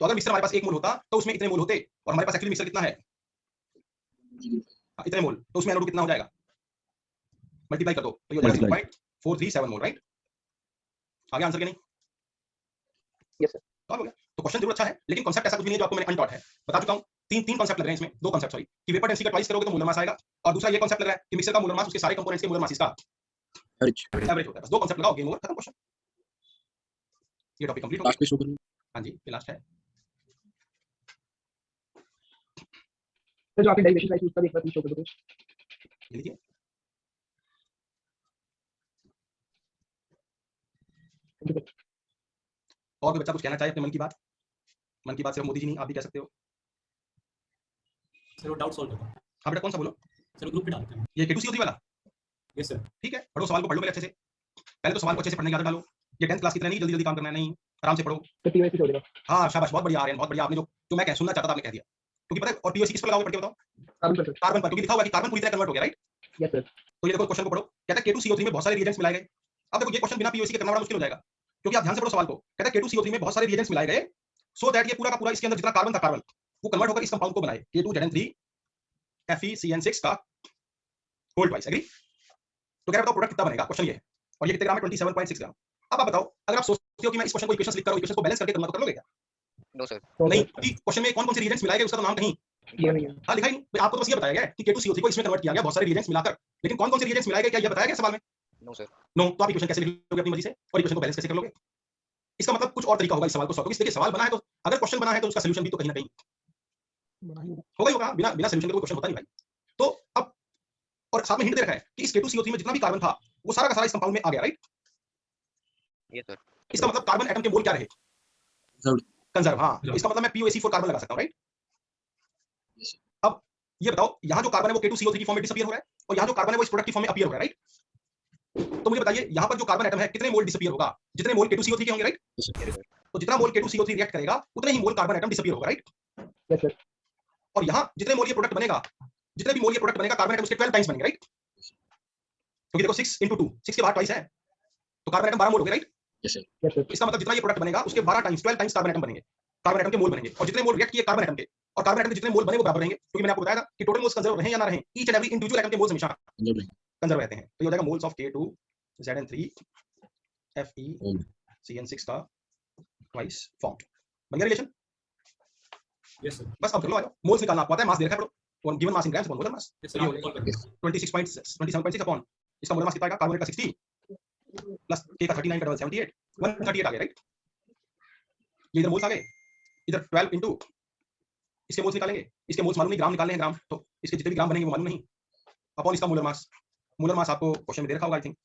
तो अगर मिक्सचर हमारे पास एक मोल होता तो उसमें इतने मोल होते, और हमारे पास एक्चुअली मिक्सचर कितना है? इतने मोल, तो उसमें NO2 कितना हो जाएगा? मल्टीप्लाई कर दो, तो ये हो जाएगा 0.437 मोल, राइट। आगे आंसर के नहीं? Yes sir. सॉल्व हो गया। तो क्वेश्चन जरूर अच्छा है, लेकिन कांसेप्ट ऐसा कुछ भी नहीं है जो आपको मैंने अनटॉट है। बता चुका हूं, तीन कांसेप्ट लग रहे हैं इसमें, दो कांसेप्ट सॉरी, कि वेपर डेंसिटी का ट्वाइस करोगे तो मोलर मास आएगा, और दूसरा ये कांसेप्ट लग रहा है कि मिक्सचर का मोलर मास उसके सारे कंपोनेंट्स के मोलर मास का एवरेज होता है। बस दो कांसेप्ट लगाओ, गेम ओवर, खत्म क्वेश्चन। ये टॉपिक कंप्लीट हो गया। हां जी, ये लास्ट है। सर जो आपने डेरिवेशन का यूज कर एक बार पूछो कर दो। ये लीजिए। और कोई बच्चा कुछ कहना चाहे अपने मन की बात? मन की बात सिर्फ मोदी जी नहीं, आप भी कह सकते हो। सर वो डाउट सॉल्व करता हूं। हाँ बेटा, कौन सा बोलो? सर ग्रुप पे डालते हैं। ये K2CO3 वाला? Yes sir. ठीक है, पढ़ो सवाल को, पढ़ लो पहले अच्छे से। पहले तो सवाल को अच्छे से पढ़ने की आदत डालो। ये 10th क्लास की तरह नहीं जल्दी जल्दी काम करना है, नहीं, आराम से पढ़ो। तो पीओएस हो जाएगा। हाँ शाबाश, बहुत बढ़िया आर्यन, बहुत बढ़िया। आपने जो मैं सुनना चाहता था आपने कह दिया। क्योंकि पता है, और पीओसी किस पर लगाओगे, पढ़ के बताओ। कार्बन पर। कार्बन पर, क्योंकि लिखा हुआ है कि कार्बन पूरी तरह कन्वर्ट हो गया, राइट। Yes sir. तो ये देखो क्वेश्चन को पढ़ो, कहता है K2CO3 में बहुत सारे रिएजेंट्स मिलाए गए। अब देखो ये क्वेश्चन बिना पीओसी के करना बड़ा मुश्किल हो जाएगा, क्योंकि आप ध्यान से पढ़ो सवाल को। कहता है K2CO3 में बहुत सारे रिएजेंट्स मिलाए गए, सो दैट ये पूरा का पूरा इसके अंदर जितना कार्बन था, कार्बन वो कन्वर्ट होकर इस कंपाउंड को बनाए K2ZN3 FeCN6 का होल ट्वाइस, एग्री। तो कह रहा बताओ प्रोडक्ट कितना बनेगा, क्वेश्चन ये है। और ये कितने ग्राम है? 27.6 ग्राम। अब आप बताओ, अगर आप सोचते हो कि मैं इस क्वेश्चन को इक्वेशंस लिख कर और इक्वेशंस को बैलेंस करके करूंगा तो कर लोगे क्या? No sir. नहीं, क्योंकि क्वेश्चन में कौन-कौन से रिएजेंट्स मिलाए गए उसका तो नाम कहीं ये नहीं है। हाँ लिखा ही नहीं। आपको तो बस ये बताया गया कि K2CO3 को इसमें कन्वर्ट किया गया बहुत सारे रिएजेंट्स मिलाकर, लेकिन कौन-कौन से रिएजेंट्स मिलाए गए क्या ये बताया गया सवाल में? No sir. नो, तो आप इक्वेशन कैसे लिख लोगे अपनी मर्जी से, और इक्वेशन को बैलेंस कैसे कर लोगे? इसका मतलब कुछ और तरीका होगा इस सवाल को सॉल्व करने का। देखिए सवाल बना है तो अगर क्वेश्चन बना है तो उसका सॉल्यूशन भी तो कहीं ना कहीं होगा ही होगा। बिना सॉल्यूशन के कोई क्वेश्चन होता नहीं भाई। तो अब और साथ में हिंट दे रखा है कि इस K2CO3 में जितना भी कार्बन था वो सारा का सारा इस कंपाउंड में आ गया, राइट। Yes sir. इसका मतलब कार्बन एटम के मोल क्या रहे? कंजर्व। हाँ, इसका मतलब मैं POC4 कार्बन लगा सकता हूं, राइट। अब ये बताओ, यहाँ जो कार्बन है वो K2CO3 की फॉर्म में डिसअपीयर हो रहा है, और यहाँ जो कार्बन है वो इस प्रोडक्ट की फॉर्म में अपीयर हो रहा है, राइट। तो मुझे बताइए यहाँ पर जो कार्बन एटम है कितने मोल डिसअपीयर होगा? जितने मोल K2CO3 के होंगे, राइट? तो जितना मोल K2CO3 रिएक्ट करेगा उतने ही मोल कार्बन एटम डिसअपीयर होगा, राइट? यस सर, और यहाँ जितने मोल ये प्रोडक्ट बनेगा, जितने भी मोल ये प्रोडक्ट बनेगा, कार्बन एटम उसके 12 टाइम्स बनेंगे, राइट? क्योंकि देखो 6 × 2, 6 के बाद ट्वाइस है, तो कार्बन एटम 12 मोल हो गए, राइट? यस सर, इसका मतलब जितना ये प्रोडक्ट बनेगा उसके 12 टाइम्स 12 टाइम्स कार्बन एटम बनेंगे, कार्बन एटम के मोल बनेंगे, और जितने मोल रिएक्ट किए कार्बन एटम के, और कार्बन एटम के जितने मोल बने वो बराबर रहेंगे, क्योंकि मैंने आपको बताया था कि टोटल मोल्स कंजर्व रहें या ना रहें, each and every individual atom के मोल्स हमेशा कंजर्व रहते हैं। तो ये हो जाएगा moles of K2 Zn3 Fe CN6 का ट्वाइस फॉर्म। बन गया रिलेशन? यस सर, बस अब कर लो, आ जाओ। मोल्स निकालना आपको आता है, मास दे रखा है और given mass in grams upon molar mass. Yes sir, 27.6 upon इसका मोलर मास कितना आएगा? कार्बन का 60 प्लस K का 39 का डबल 78 138 आ गया, राइट? ये इधर मोल्स आ गए, इधर 12 इनटू इसके मोल्स निकालेंगे, इसके मोल्स मालूम नहीं, ग्राम निकालने हैं ग्राम, तो इसके जितने भी ग्राम बनेंगे वो मालूम नहीं, अपॉन इसका मोलर मास। मोलर मास आपको क्वेश्चन में दे रखा होगा, आई थिंक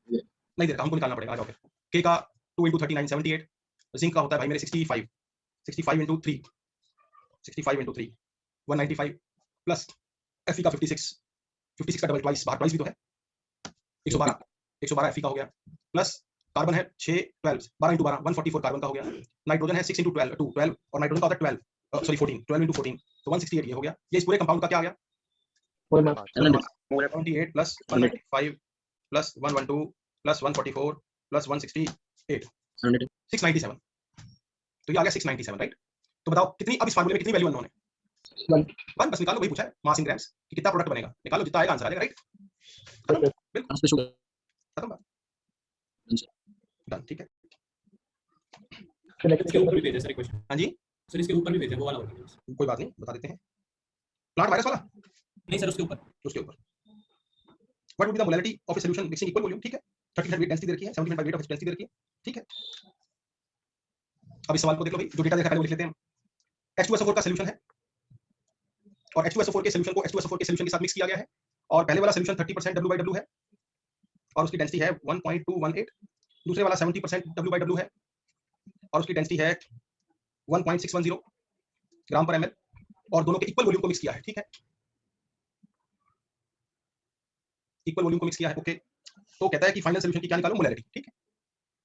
नहीं दे रखा, हमको निकालना पड़ेगा। आ जाओ फिर। K का 2 × 39 78, जिंक का होता है भाई मेरे 65 65 × 3 65 × 3 195 प्लस Fe का 56 56 का डबल ट्वाइस, बाहर ट्वाइस भी तो है 112 112 Fe का हो गया, प्लस कार्बन है 6 12 12 × 12 144 कार्बन का हो गया, नाइट्रोजन है 6 × 12 2 12 और नाइट्रोजन का होता है 12 सॉरी 14 12 × 14 तो 168 ये हो गया। ये इस पूरे कंपाउंड का क्या आ गया? Molar mass 78 plus 195 plus 112 plus 144 plus 168 697, तो ये आ गया 697, राइट? तो बताओ कितनी, अब इस फार्मूले में कितनी वैल्यू अननोन है? 1 बस निकालो, वही पूछा है, मास इन ग्राम्स कि कितना प्रोडक्ट बनेगा, निकालो, जितना आएगा आंसर आ जाएगा, राइट? बिल्कुल खत्म बात, डन, ठीक है। इसके ऊपर भी भेजे सर क्वेश्चन। हाँ जी, सर इसके ऊपर भी भेजे, वो वाला हो गया। कोई बात नहीं, बता देते हैं। प्लांट वायरस वाला नहीं सर, उसके ऊपर उसके ऊपर what would be the molarity of A solution mixing equal volume, ठीक है? 30% वेट डेंसिटी दे रखी है, 70% वेट ऑफ डेंसिटी दे रखी है, ठीक है? अब इस सवाल को देख लो भाई, जो डेटा देखा पहले वो लिख लेते हैं। H2SO4 का सॉल्यूशन है और H2SO4 के सॉल्यूशन को H2SO4 के सॉल्यूशन के साथ मिक्स किया गया है, और पहले वाला सॉल्यूशन 30% W/W है और उसकी डेंसिटी है 1.218, दूसरे वाला 70% W/W है और उसकी डेंसिटी है 1.610 ग्राम पर ml, और दोनों के इक्वल वॉल्यूम को मिक्स किया है, ठीक है? इक्वल वॉल्यूम को मिक्स किया है, ओके। तो कहता है कि फाइनल सॉल्यूशन की क्या निकालो? मोलैरिटी, ठीक है?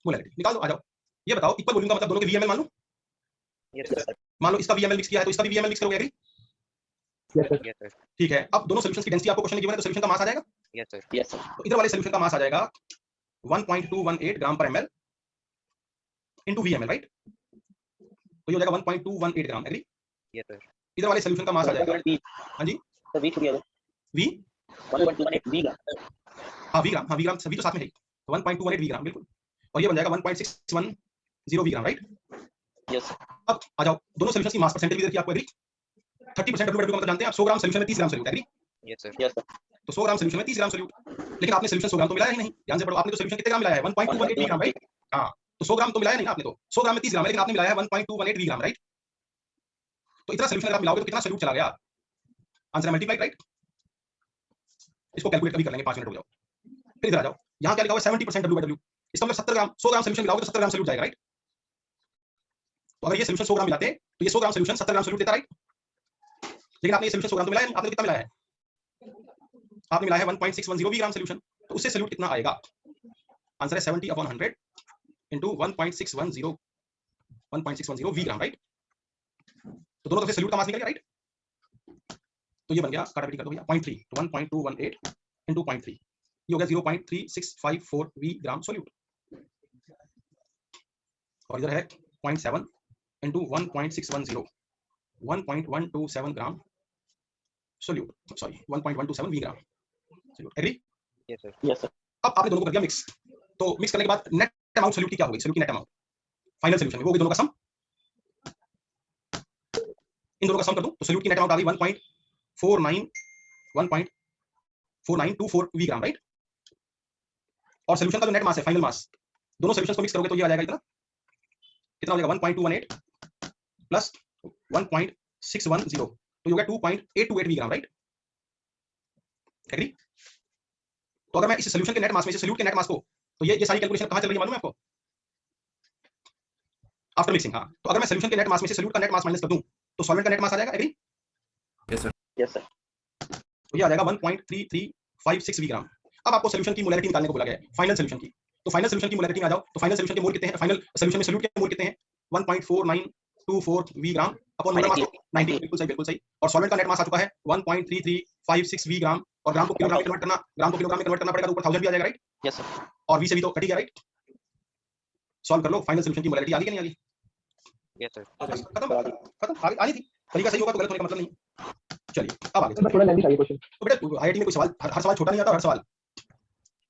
मोलैरिटी निकाल दो, आ जाओ। ये बताओ इक्वल वॉल्यूम का मतलब दोनों के VML मान लो, Yes sir. मान लो इसका VML मिक्स किया है तो इसका भी VML मिक्स करोगे, agree? Yes sir, Yes sir. ठीक है। अब दोनों सॉल्यूशंस की डेंसिटी आपको क्वेश्चन में गिवन है, तो सॉल्यूशन का मास आ जाएगा। Yes sir. Yes sir. तो इधर वाले सॉल्यूशन का मास आ जाएगा 1.218 ग्राम पर ml इनटू VML, राइट? तो ये हो जाएगा 1.218 ग्राम, एग्री? Yes sir. इधर वाले सॉल्यूशन का मास आ जाएगा, हाँ जी, So V together. V 1.18 V gram. हाँ V ग्राम, हाँ V ग्राम सभी तो साथ में है, तो 1.218 V ग्राम, बिल्कुल। और ये बन जाएगा 1.610 V ग्राम, राइट? Yes sir. अब आ जाओ, दोनों सॉल्यूशंस की मास परसेंटेज भी देखिए आपको, एग्री? 30% W/W का मतलब जानते हैं आप, 100 ग्राम सॉल्यूशन में 30 gram solute, agree? Yes sir. Yes sir. तो 100 ग्राम सॉल्यूशन में 30 ग्राम सॉल्यूट, लेकिन आपने सॉल्यूशन 100 ग्राम तो मिलाया ही नहीं, ध्यान से पढ़ो। आपने तो सॉल्यूशन कितने ग्राम मिलाया है? 1.218 ग्राम, राइट? हाँ, तो 100 ग्राम तो मिलाया नहीं ना आपने, तो 100 ग्राम में 30 ग्राम है, लेकिन आपने मिलाया है 1.218 ग्राम, राइट? तो इतना सॉल्यूशन अगर आप मिलाओगे तो कितना सॉल्यूट चला गया? Answer multiply, right? इसको कैलकुलेट कभी कर लेंगे, 5 मिनट हो जाओ। फिर इधर आ जाओ, यहाँ क्या लिखा हुआ है? 70% W/W, इसका मतलब 70 ग्राम, 100 ग्राम सॉल्यूशन मिलाओगे तो 70 ग्राम सॉल्यूट जाएगा, राइट? तो अगर ये सॉल्यूशन 100 ग्राम मिलाते हैं तो ये 100 ग्राम सॉल्यूशन 70 ग्राम सॉल्यूट देता, राइट? लेकिन आपने ये सॉल्यूशन 100 ग्राम तो मिलाया नहीं, आपने कितना मिलाया है? आपने मिलाया है 1.610 V ग्राम सॉल्यूशन, तो उससे सॉल्यूट कितना आएगा? आंसर है 70/100 इनटू 1.610 V ग्राम, राइट? तो दोनों तरफ से सॉल्यूट का मास निकल गया, राइट? तो ये बन गया, काटाकाटी कर दो भैया, 0.3 तो 1.218 इनटू 0.3, ये हो गया 0.3654 V ग्राम सॉल्यूट, और इधर है 0.7 into 1.610 1.127 gram solute, sorry 1.127 V gram solute, agree? Yes sir. Yes sir. अब आपने दोनों को कर दिया मिक्स, तो मिक्स करने के बाद नेट अमाउंट सॉल्यूट की क्या होगी? सॉल्यूट की नेट अमाउंट फाइनल सॉल्यूशन में वो होगी दोनों का सम, इन दोनों का सम कर दो तो सॉल्यूट की नेट अमाउंट आ गई 1.4924 V ग्राम, राइट? और सॉल्यूशन का जो नेट मास है, फाइनल मास, दोनों सॉल्यूशंस को मिक्स करोगे तो ये आ जाएगा इतना, कितना हो जाएगा? 1.218 प्लस 1.610, तो ये हो गया 2.828 V ग्राम, राइट? एग्री? तो अगर मैं इस सॉल्यूशन के नेट मास में से सॉल्यूट के नेट मास को, तो ये सारी कैलकुलेशन कहां चल रही है मालूम है आपको? आफ्टर मिक्सिंग, हाँ। तो अगर मैं सॉल्यूशन के नेट मास में से सॉल्यूट का नेट मास माइनस कर दूं तो सॉल्वेंट का नेट मास आ जाएगा, एग्री? Yes sir. तो ये आ जाएगा 1.3356 V ग्राम। अब आपको सॉल्यूशन की मोलैरिटी निकालने को बोला गया है, फाइनल सॉल्यूशन की। तो फाइनल सॉल्यूशन की मोलैरिटी में आ जाओ, तो फाइनल सॉल्यूशन के मोल कितने हैं, फाइनल सॉल्यूशन में सोल्यूट के मोल कितने हैं, 1.4924 वी ग्राम अपॉन मोलर मास 90, बिल्कुल सही बिल्कुल सही। और सॉल्वेंट का नेट मास आ चुका है 1.3356 वी ग्राम, और ग्राम को किलोग्राम में कन्वर्ट करना, ग्राम को किलोग्राम में कन्वर्ट करना पड़ेगा, तो ऊपर 1000 भी आ जाएगा, राइट। यस सर, और वी से भी तो कट ही गया, राइट। सॉल्व कर लो, फाइनल सॉल्यूशन की मोलैरिटी आ गई कि नहीं आ गई, यस सर, बस खत्म खत्म, आ गई थी। तरीका सही होगा तो गलत होने का मतलब नहीं। चलिए अब आगे सर थोड़ा लेंदी चाहिए क्वेश्चन, तो बेटा आईआईटी में कोई सवाल हर सवाल छोटा नहीं आता, हर सवाल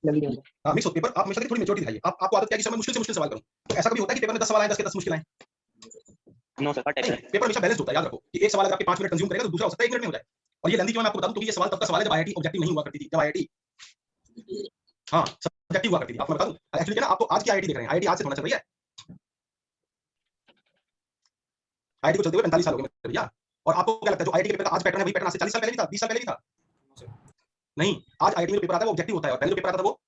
लेंदी नहीं होता। हाँ मिक्स होता है पेपर। आप हमेशा थोड़ी मेच्योरिटी दिखाइए, आपको आदत क्या है कि समय मुश्किल से मुश्किल सवाल करूं। ऐसा कभी होता है कि पेपर में 10 सवाल आए, 10 के 10 मुश्किल आए? नो सर, हर टाइप नहीं, पेपर हमेशा बैलेंस होता है, याद रखो कि एक सवाल अगर आपके 5 मिनट कंज्यूम करेगा तो दूसरा हो सकता है 1 मिनट में हो जाए। और ये लेंदी क्यों मैं आपको बता दूं, क्योंकि ये सवाल तब का सवाल है जब आईआईटी ऑब्जेक्टिव नहीं हुआ करती थी, जब आईआईटी हाँ सब्जेक्टिव हुआ करती थी। आपको मैं बता दूं एक्चुअली ना, आप तो आज की आईआईटी देख रहे हैं, आईआईटी आज से थोड़ा चल रही है। आईआईटी को चलते हुए 45 साल हो गए मेरे भैया। और आपको क्या लगता है जो आईआईटी के पेपर का आज पैटर्न है वही पैटर्न आज से 40 साल पहले भी था, 20 साल पहले भी था? नहीं, आज आईआईटी में पेपर आता है वो ऑब्जेक्टिव होता है, और पहले जो पेपर आता था वो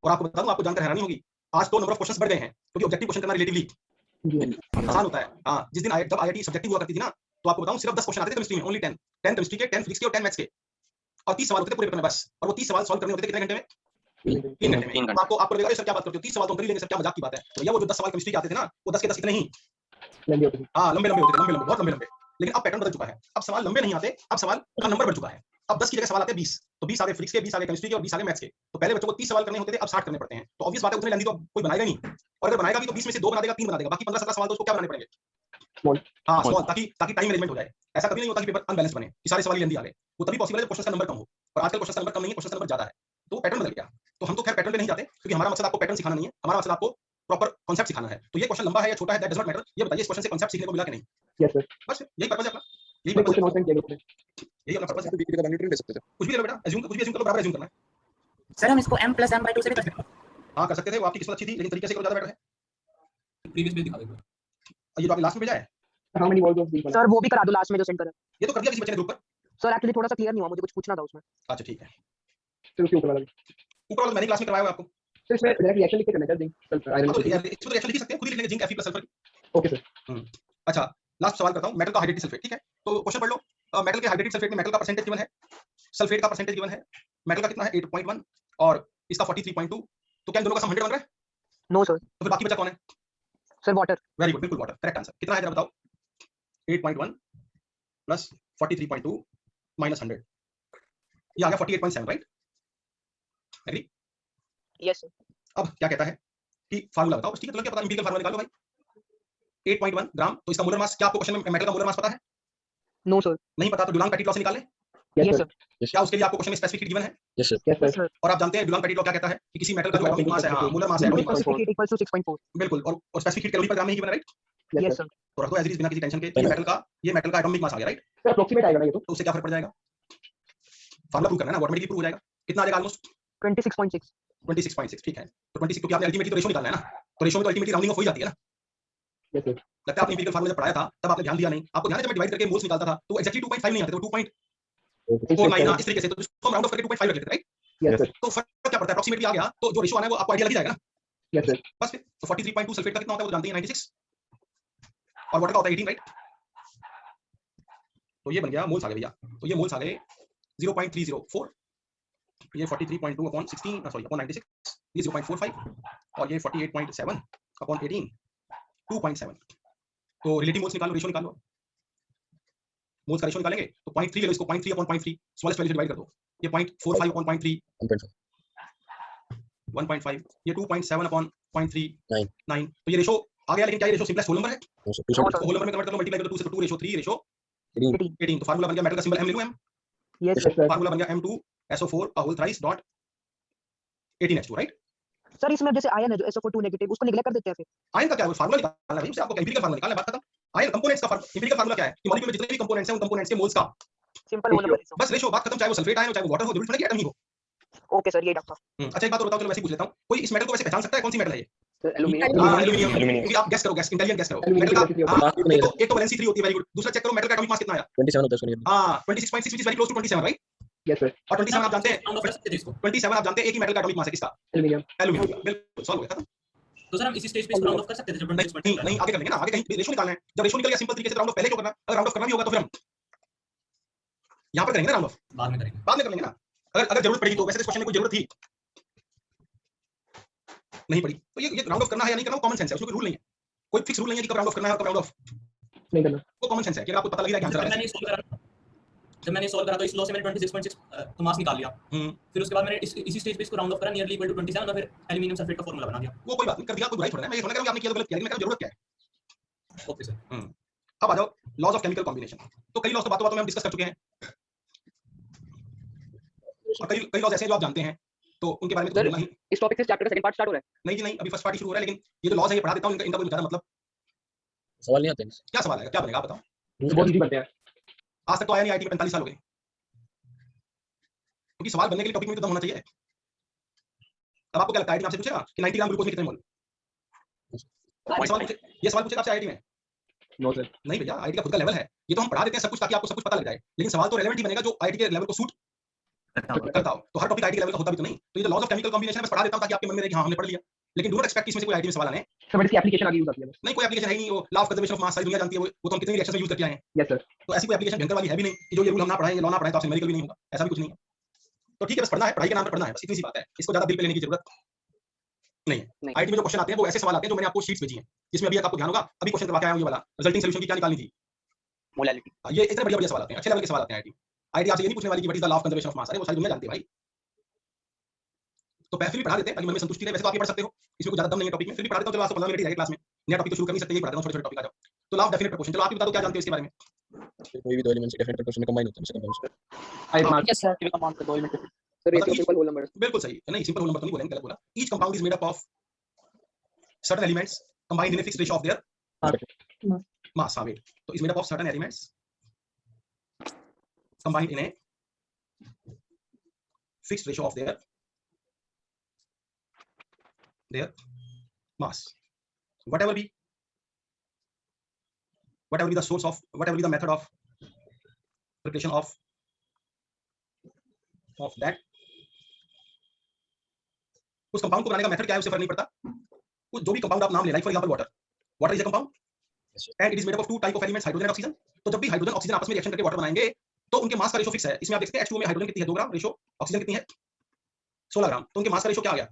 और आपको बता दूं, आपको जानकर हैरानी होगी, आज तो नंबर ऑफ क्वेश्चंस बढ़ गए हैं, क्योंकि ऑब्जेक्टिव क्वेश्चन करना रिलेटिवली आसान होता है। हाँ, जिस दिन जब आईआईटी सब्जेक्टिव हुआ करती थी ना, तो आपको बताऊं सिर्फ 10 क्वेश्चन आते थे केमिस्ट्री में, ओनली 10 केमिस्ट्री के, 10 फिजिक्स के और 10 मैथ्स के, और 30 सवाल होते थे पूरे पेपर में बस। और वो 30 सवाल सॉल्व करने होते थे कितने घंटे में? 3 घंटे में। आपको लगेगा सर क्या बात करते हो, 30 सवाल तो कर ही लेंगे सर, क्या मजाक की बात है। तो ये वो जो 10 सवाल केमिस्ट्री के आते थे ना, वो 10 के 10 इतने ही लेंदी होती थी। हाँ लंबे लंबे होते थे, लंबे बहुत लंबे। लेकिन अब पैटर्न बदल चुका है, अब सवाल लंबे नहीं आते, अब सवाल का नंबर बढ़ चुका है। अब 10 की जगह सवाल आते हैं 20, तो 20 आ गए फिजिक्स के, 20 आ गए केमिस्ट्री के और 20 आ गए मैथ्स के। तो पहले बच्चों को 30 सवाल करने होते थे, अब 60 करने पड़ते हैं। तो ऑब्वियस बात है उतने लेंदी तो कोई बनाएगा नहीं, और अगर बनाएगा भी तो 20 में से 2 बना देगा, 3 बना देगा, बाकी 15-17 सवाल तो उसको क्या बनाने पड़ेंगे? स्मॉल। हाँ स्मॉल, ताकि टाइम मैनेजमेंट हो जाए। ऐसा कभी नहीं होता कि पेपर अनबैलेंस बने कि सारे सवाल लेंदी आ गए, वो तभी पॉसिबल है जब क्वेश्चन का नंबर कम हो। और आजकल क्वेश्चन का नंबर कम नहीं है, क्वेश्चन का नंबर ज्यादा है, तो पैटर्न बदल गया। तो हम तो खैर पैटर्न पे नहीं जाते, क्योंकि हमारा मकसद आपको पैटर्न सिखाना नहीं है, हमारा मकसद आपको प्रॉपर कांसेप्ट सिखाना है। तो ये क्वेश्चन लंबा है या छोटा है दैट डज नॉट मैटर, ये बताइए इस क्वेश्चन से कांसेप्ट सीखने को मिला कि नहीं? यस सर, बस यही पर्पस है अपना, यही ये पर्पस क्वेश्चन है, नोट किया ग्रुप में। यही अपना पर्पस है। बीपी का वैल्यू ले सकते थे, कुछ भी ले लो बेटा, अज्यूम कुछ भी अज्यूम कर लो, बराबर अज्यूम करना है। सर हम इसको m+m/2 से भी कर सकते हैं। हाँ कर सकते थे, वो आपकी किस्मत अच्छी थी, लेकिन तरीके से करो ज्यादा बेटर है। प्रीवियस पेज दिखा दो। और ये तो आपने लास्ट में भेजा है, how many walls of the? Sir वो भी करा दो लास्ट में जो सेंड करा। ये तो कर दिया किसी बच्चे ने ग्रुप पर। सर एक्चुअली थोड़ा सा क्लियर नहीं हुआ, मुझे कुछ पूछना था उसमें। अच्छा ठीक है, फिर उसके ऊपर वाला ऊपर वाला मैंने क्लास में करवाया हुआ आपको। सर इसमें डायरेक्ट रिएक्शन लिख के करना है जिंक सल्फर आयरन। इसमें तो रिएक्शन लिख सकते हैं, खुद ही लिख लेंगे zinc Fe+ sulphur. Okay sir. अच्छा लास्ट सवाल करता हूं, मेटल का हाइड्रेटेड सल्फेट, ठीक है? तो क्वेश्चन पढ़ लो, मेटल के हाइड्रेटेड सल्फेट में मेटल का परसेंटेज गिवन है, सल्फेट का परसेंटेज गिवन है। मेटल का कितना है 8.1 और इसका 43.2, तो क्या इन दोनों का सम 100 बन रहा है? No sir. तो फिर बाकी बचा कौन है? Sir water. वेरी गुड, बिल्कुल वाटर, करेक्ट आंसर। कितना है जरा बताओ? 8.1 प्लस 43.2 माइनस 100, ये आ गया 48.7, राइट? एग्री? Yes sir. अब क्या कहता है कि फार्मूला बताओ, ठीक है? तो क्या पता, इंपीरियल फार्मूला निकालो भाई। 8.1 ग्राम, तो इसका मोलर मास क्या आपको क्वेश्चन में मेटल का मोलर मास पता है? No sir. नहीं पता तो डुलांग पेटिट लॉ से निकाल ले। Yes sir. क्या उसके लिए आपको क्वेश्चन में स्पेसिफिक हीट गिवन है? Yes yes sir. सर। और आप जानते हैं डुलांग पेटिट लॉ क्या कहता है कि किसी मेटल का जो एटॉमिक मास है, हां मोलर मास है, atomic mass, specific heat equals to 6.4। बिल्कुल, और स्पेसिफिक हीट कैलोरी पर ग्राम में ही गिवन है, राइट? Yes sir. तो रख दो एज इट इज बिना किसी टेंशन के, ये मेटल का एटॉमिक मास आ गया, राइट? सर अप्रोक्सीमेट आएगा ना ये तो? तो उससे क्या फर्क पड़ जाएगा? फार्मूला प्रूव करना है ना, ऑटोमेटिकली प्रूव हो जाएगा। कितना आ जाएगा? ऑलमोस्ट 26.6। 26.6, ठीक है। तो 26 क्योंकि आपने अल्टीमेटली तो रेशो निकालना है ना, तो रेशो में तो अल्टीमेटली राउंडिंग ऑफ हो ही जाती है ना। Yes sir. लगता है आपने इंपीरियल फार्मूला जब पढ़ाया था तब आपने ध्यान दिया नहीं। आपको ध्यान है जब मैं डिवाइड करके मोल्स निकालता था तो एक्जेक्टली 2.5 नहीं आते थे, 2.49 इस तरीके से, तो इसको हम राउंड ऑफ करके 2.5 रख लेते, राइट? Yes sir. तो फर्क क्या पड़ता है? अप्रोक्सीमेटली आ गया, तो जो रेशो आना है वो आपको आइडिया लग जाएगा ना। Yes sir. बस फिर तो 43.2 सल्फेट का कितना होता है वो जानते हैं, 96, और वाटर का होता है 18, राइट? तो ये बन गया मोल्स आ गए भैया। तो ये मोल्स आ गए 0.304, ये 43.2 अपॉन 16 सॉरी अपॉन 96, ये 0.45, और ये 48.7 अपॉन 18 2.7। तो रिलेटिव मोल्स निकालो, रेशो निकालो। मोल्स का रेशो निकालेंगे तो 0.3 ले लो, इसको 0.3 अपॉन 0.3 स्मॉलेस्ट वैल्यू से डिवाइड कर दो। ये 0.45 अपॉन 0.3 1.5, ये 2.7 अपॉन 0.39। तो ये रेशो आ गया, लेकिन क्या ये रेशो सिंपलेस्ट होल नंबर है? तो होल नंबर में कन्वर्ट कर लो, मल्टीप्लाई कर दो 2 से, तो 2 रेशो 3 रेशो 18। तो फार्मूला बन गया, मेटल का सिंबल M ले लूं, M। Yes yes sir. Formula बन गया M2SO4 का whole thrice dot 18H2, right? Sir इसमें जैसे आयन है जो SO4 नेगेटिव, उसको नेगलेक्ट कर देते हैं फिर। आयन का क्या है? फार्मूला निकालना है भाई, उससे आपको एम्पिरिकल फार्मूला निकालना है, बात खत्म। आयन कंपोनेंट्स का एम्पिरिकल फार्मूला क्या है कि मॉलिक्यूल में जितने भी कंपोनेंट्स हैं उन कंपोनेंट्स के मोल्स का सिंपल होल नंबर। बस रेशो, बात खत्म। चाहे वो सल्फेट आयन हो, चाहे वो वाटर हो, जरूरी नहीं कि एटम ही हो। ओके सर, ये डॉक्टर। अच्छा एक बात और बताओ, चलो वैसे ही पूछ लेता हूं, कोई इस मेटल को वैसे पहचान सकता है कौन सी मेटल है ये? Sir aluminium. हां एल्यूमिनियम, क्योंकि आप गेस करो, गेस इंटेलिजेंट गेस करो मेटल का। हां एक तो वैलेंसी 3 होती है, वेरी गुड। दूसरा चेक करो मेटल का एटॉमिक मास कितना आया? 27 होता है उसका। हां 26.6 which is very close to 27, right? Yes sir. और 27 आप जानते हैं, राउंड ऑफ कर सकते थे इसको। 27 आप जानते हैं एक ही मेटल का एटॉमिक मास है, किसका? एल्यूमिनियम। एल्यूमिनियम। बिल्कुल सॉल्व हो गया, खत्म। तो सर हम इसी स्टेज पे इसको राउंड ऑफ कर सकते थे जब नहीं नहीं, आगे कर लेंगे ना, आगे कहीं रेशो निकालना है। जब रेशो निकल गया सिंपल तरीके से राउंड ऑफ पहले क्यों करना? अगर राउंड ऑफ करना भी होगा तो फिर हम यहां पर करेंगे ना राउंड ऑफ, बाद में करेंगे। बाद में कर लेंगे ना। अगर जरूरत पड़ेगी तो, वैसे इस क्वेश्चन में कोई जरूरत थी नहीं पड़ी, तो ये राउंड ऑफ करना है या नहीं करना, कॉमन सेंस है, उसमें कोई रूल नहीं है, कोई फिक्स रूल नहीं है कि कब राउंड ऑफ करना है और कब राउंड ऑफ नहीं करना। वो कॉमन सेंस है कि अगर आपको पता लग रहा है कि आंसर जब आ मैंने सोल्व करा जब मैंने सोल्व करा तो इस लॉ से मैंने 26.6 तो मास निकाल लिया। फिर उसके बाद मैंने इसी स्टेज पे इसको राउंड ऑफ करा नियरली इक्वल टू 27 और फिर एल्युमिनियम सल्फेट का फार्मूला बना दिया। वो कोई बात नहीं, कर दिया, कोई बुराई थोड़ा है, मैं ये थोड़ा कह रहा हूं कि आपने किया तो गलत किया, लेकिन मैं कह रहा हूं जरूरत क्या है। Okay sir. अब आ जाओ लॉज ऑफ केमिकल कॉम्बिनेशन। तो कई लॉज तो बातों में हम डिस्कस कर चुके हैं और कई लॉज ऐसे हैं जो आप जानते हैं, तो उनके बारे में तो सर, बोलना ही इस टॉपिक से चैप्टर का सेकंड पार्ट स्टार्ट हो रहा है। नहीं जी, नहीं, अभी फर्स्ट पार्ट ही शुरू हो रहा है, लेकिन ये जो लॉज है ये पढ़ा देता हूं, इनका कोई ज्यादा मतलब सवाल नहीं आते हैं। क्या सवाल है, क्या बनेगा आप बताओ। बहुत इजी करते हैं। आज तक तो आया नहीं, आईटी में 45 साल हो गए, क्योंकि सवाल बनने के लिए टॉपिक में तो दम होना चाहिए। अब आपको क्या लगता है, आईटी आपसे पूछेगा कि 90 ग्राम ग्लूकोज में कितने मोल, ये सवाल पूछेगा आपसे आईटी में? No sir. नहीं भैया, आईटी का खुद का लेवल है, ये तो हम पढ़ा देते हैं सब कुछ ताकि आपको सब कुछ पता लग जाए, लेकिन सवाल तो रेलेवेंट ही बनेगा जो आईटी के लेवल को सूट करता हो। तो हर टॉपिक आईटी लेवल का होता भी तो नहीं, तो ये लॉज ऑफ केमिकल कॉम्बिनेशन बस पढ़ा देता हूं ताकि आपके मन में रहे कि हां हमने पढ़ लिया, लेकिन डू नॉट एक्सपेक्ट इसमें से कोई आईटी में सवाल आने। सर, बट इसकी एप्लीकेशन आगे यूज आती है। नहीं, कोई एप्लीकेशन है ही नहीं, वो लॉ ऑफ कंजर्वेशन ऑफ मास सारी दुनिया जानती है, वो तो हम कितने रिएक्शन में यूज करके आए हैं। Yes sir. तो ऐसी कोई एप्लीकेशन भयंकर वाली है भी नहीं कि जो ये रूल हम ना पढ़ाएं, ये लॉ ना पढ़ाएं तो आपसे न्यूमेरिकल भी नहीं होगा, ऐसा भी कुछ नहीं है। तो ठीक है, बस पढ़ना है, पढ़ाई के नाम पर पढ़ना है, बस इतनी सी बात है, इसको ज्यादा दिल पे लेने की जरूरत नहीं है। आईटी में जो क्वेश्चन आते हैं वो ऐसे सवाल आते हैं जो मैंने आपको शीट्स भेजी हैं, जिसमें अभी आपको ध्यान होगा, अभी क्वेश्चन करवा के आया हूं ये वाला, रिजल्टिंग सॉल्यूशन की क्या निकालनी थी, मोलालिटी। ये इतने बढ़िया बढ़िया सवाल आते हैं, अच्छे लेवल के सवाल आते हैं। आईटी आपसे ये नहीं पूछने वाली कि what is the law of conservation of मास, अरे वो सारी दुनिया जानती है भाई। तो फिर भी पढ़ा देते हैं ताकि मन में संतुष्टि रहे, वैसे तो आप ये पढ़ सकते हो, इसमें कोई ज्यादा दम नहीं है टॉपिक में, फिर भी पढ़ा देता हूं, चलो आज 15 मिनट ही रहे क्लास में, नया टॉपिक तो शुरू कर नहीं सकते, ये पढ़ा देता हूं, छोटे छोटे टॉपिक आ जाओ। तो लॉ ऑफ डेफिनेट प्रोपोर्शन, चलो आप ही बता दो क्या जानते हो इसके बारे में। कोई भी दो एलिमेंट्स डेफिनेट प्रोपोर्शन में कंबाइन होते हैं, compounds. I mark. Yes sir, compound का 2 unit. Sir, ratio simple whole number. बिल्कुल सही, नहीं सिंपल होल नंबर तो नहीं बोलेंगे, गलत बोला। Each compound is made up of certain elements combined in a fixed ratio of their mass, weight, तो is made up of certain elements combined in a fixed ratio of their mass, whatever be the source of, whatever be the method of preparation of that, उस कंपाउंड को बनाने का मेथड क्या है उससे फर्क नहीं पड़ता। वो जो भी कंपाउंड आप नाम ले, like for example water is a compound and it is made up of two type of elements, hydrogen and oxygen. तो जब भी हाइड्रोजन ऑक्सीजन आपस में रिएक्शन करके वाटर बनाएंगे तो उनके मास का रेशो फिक्स है। इसमें आप देखते हैं H2O में हाइड्रोजन कितनी है 2 ग्राम, रेशो ऑक्सीजन कितनी है 16 ग्राम, तो उनके मास का रेशो क्या आ गया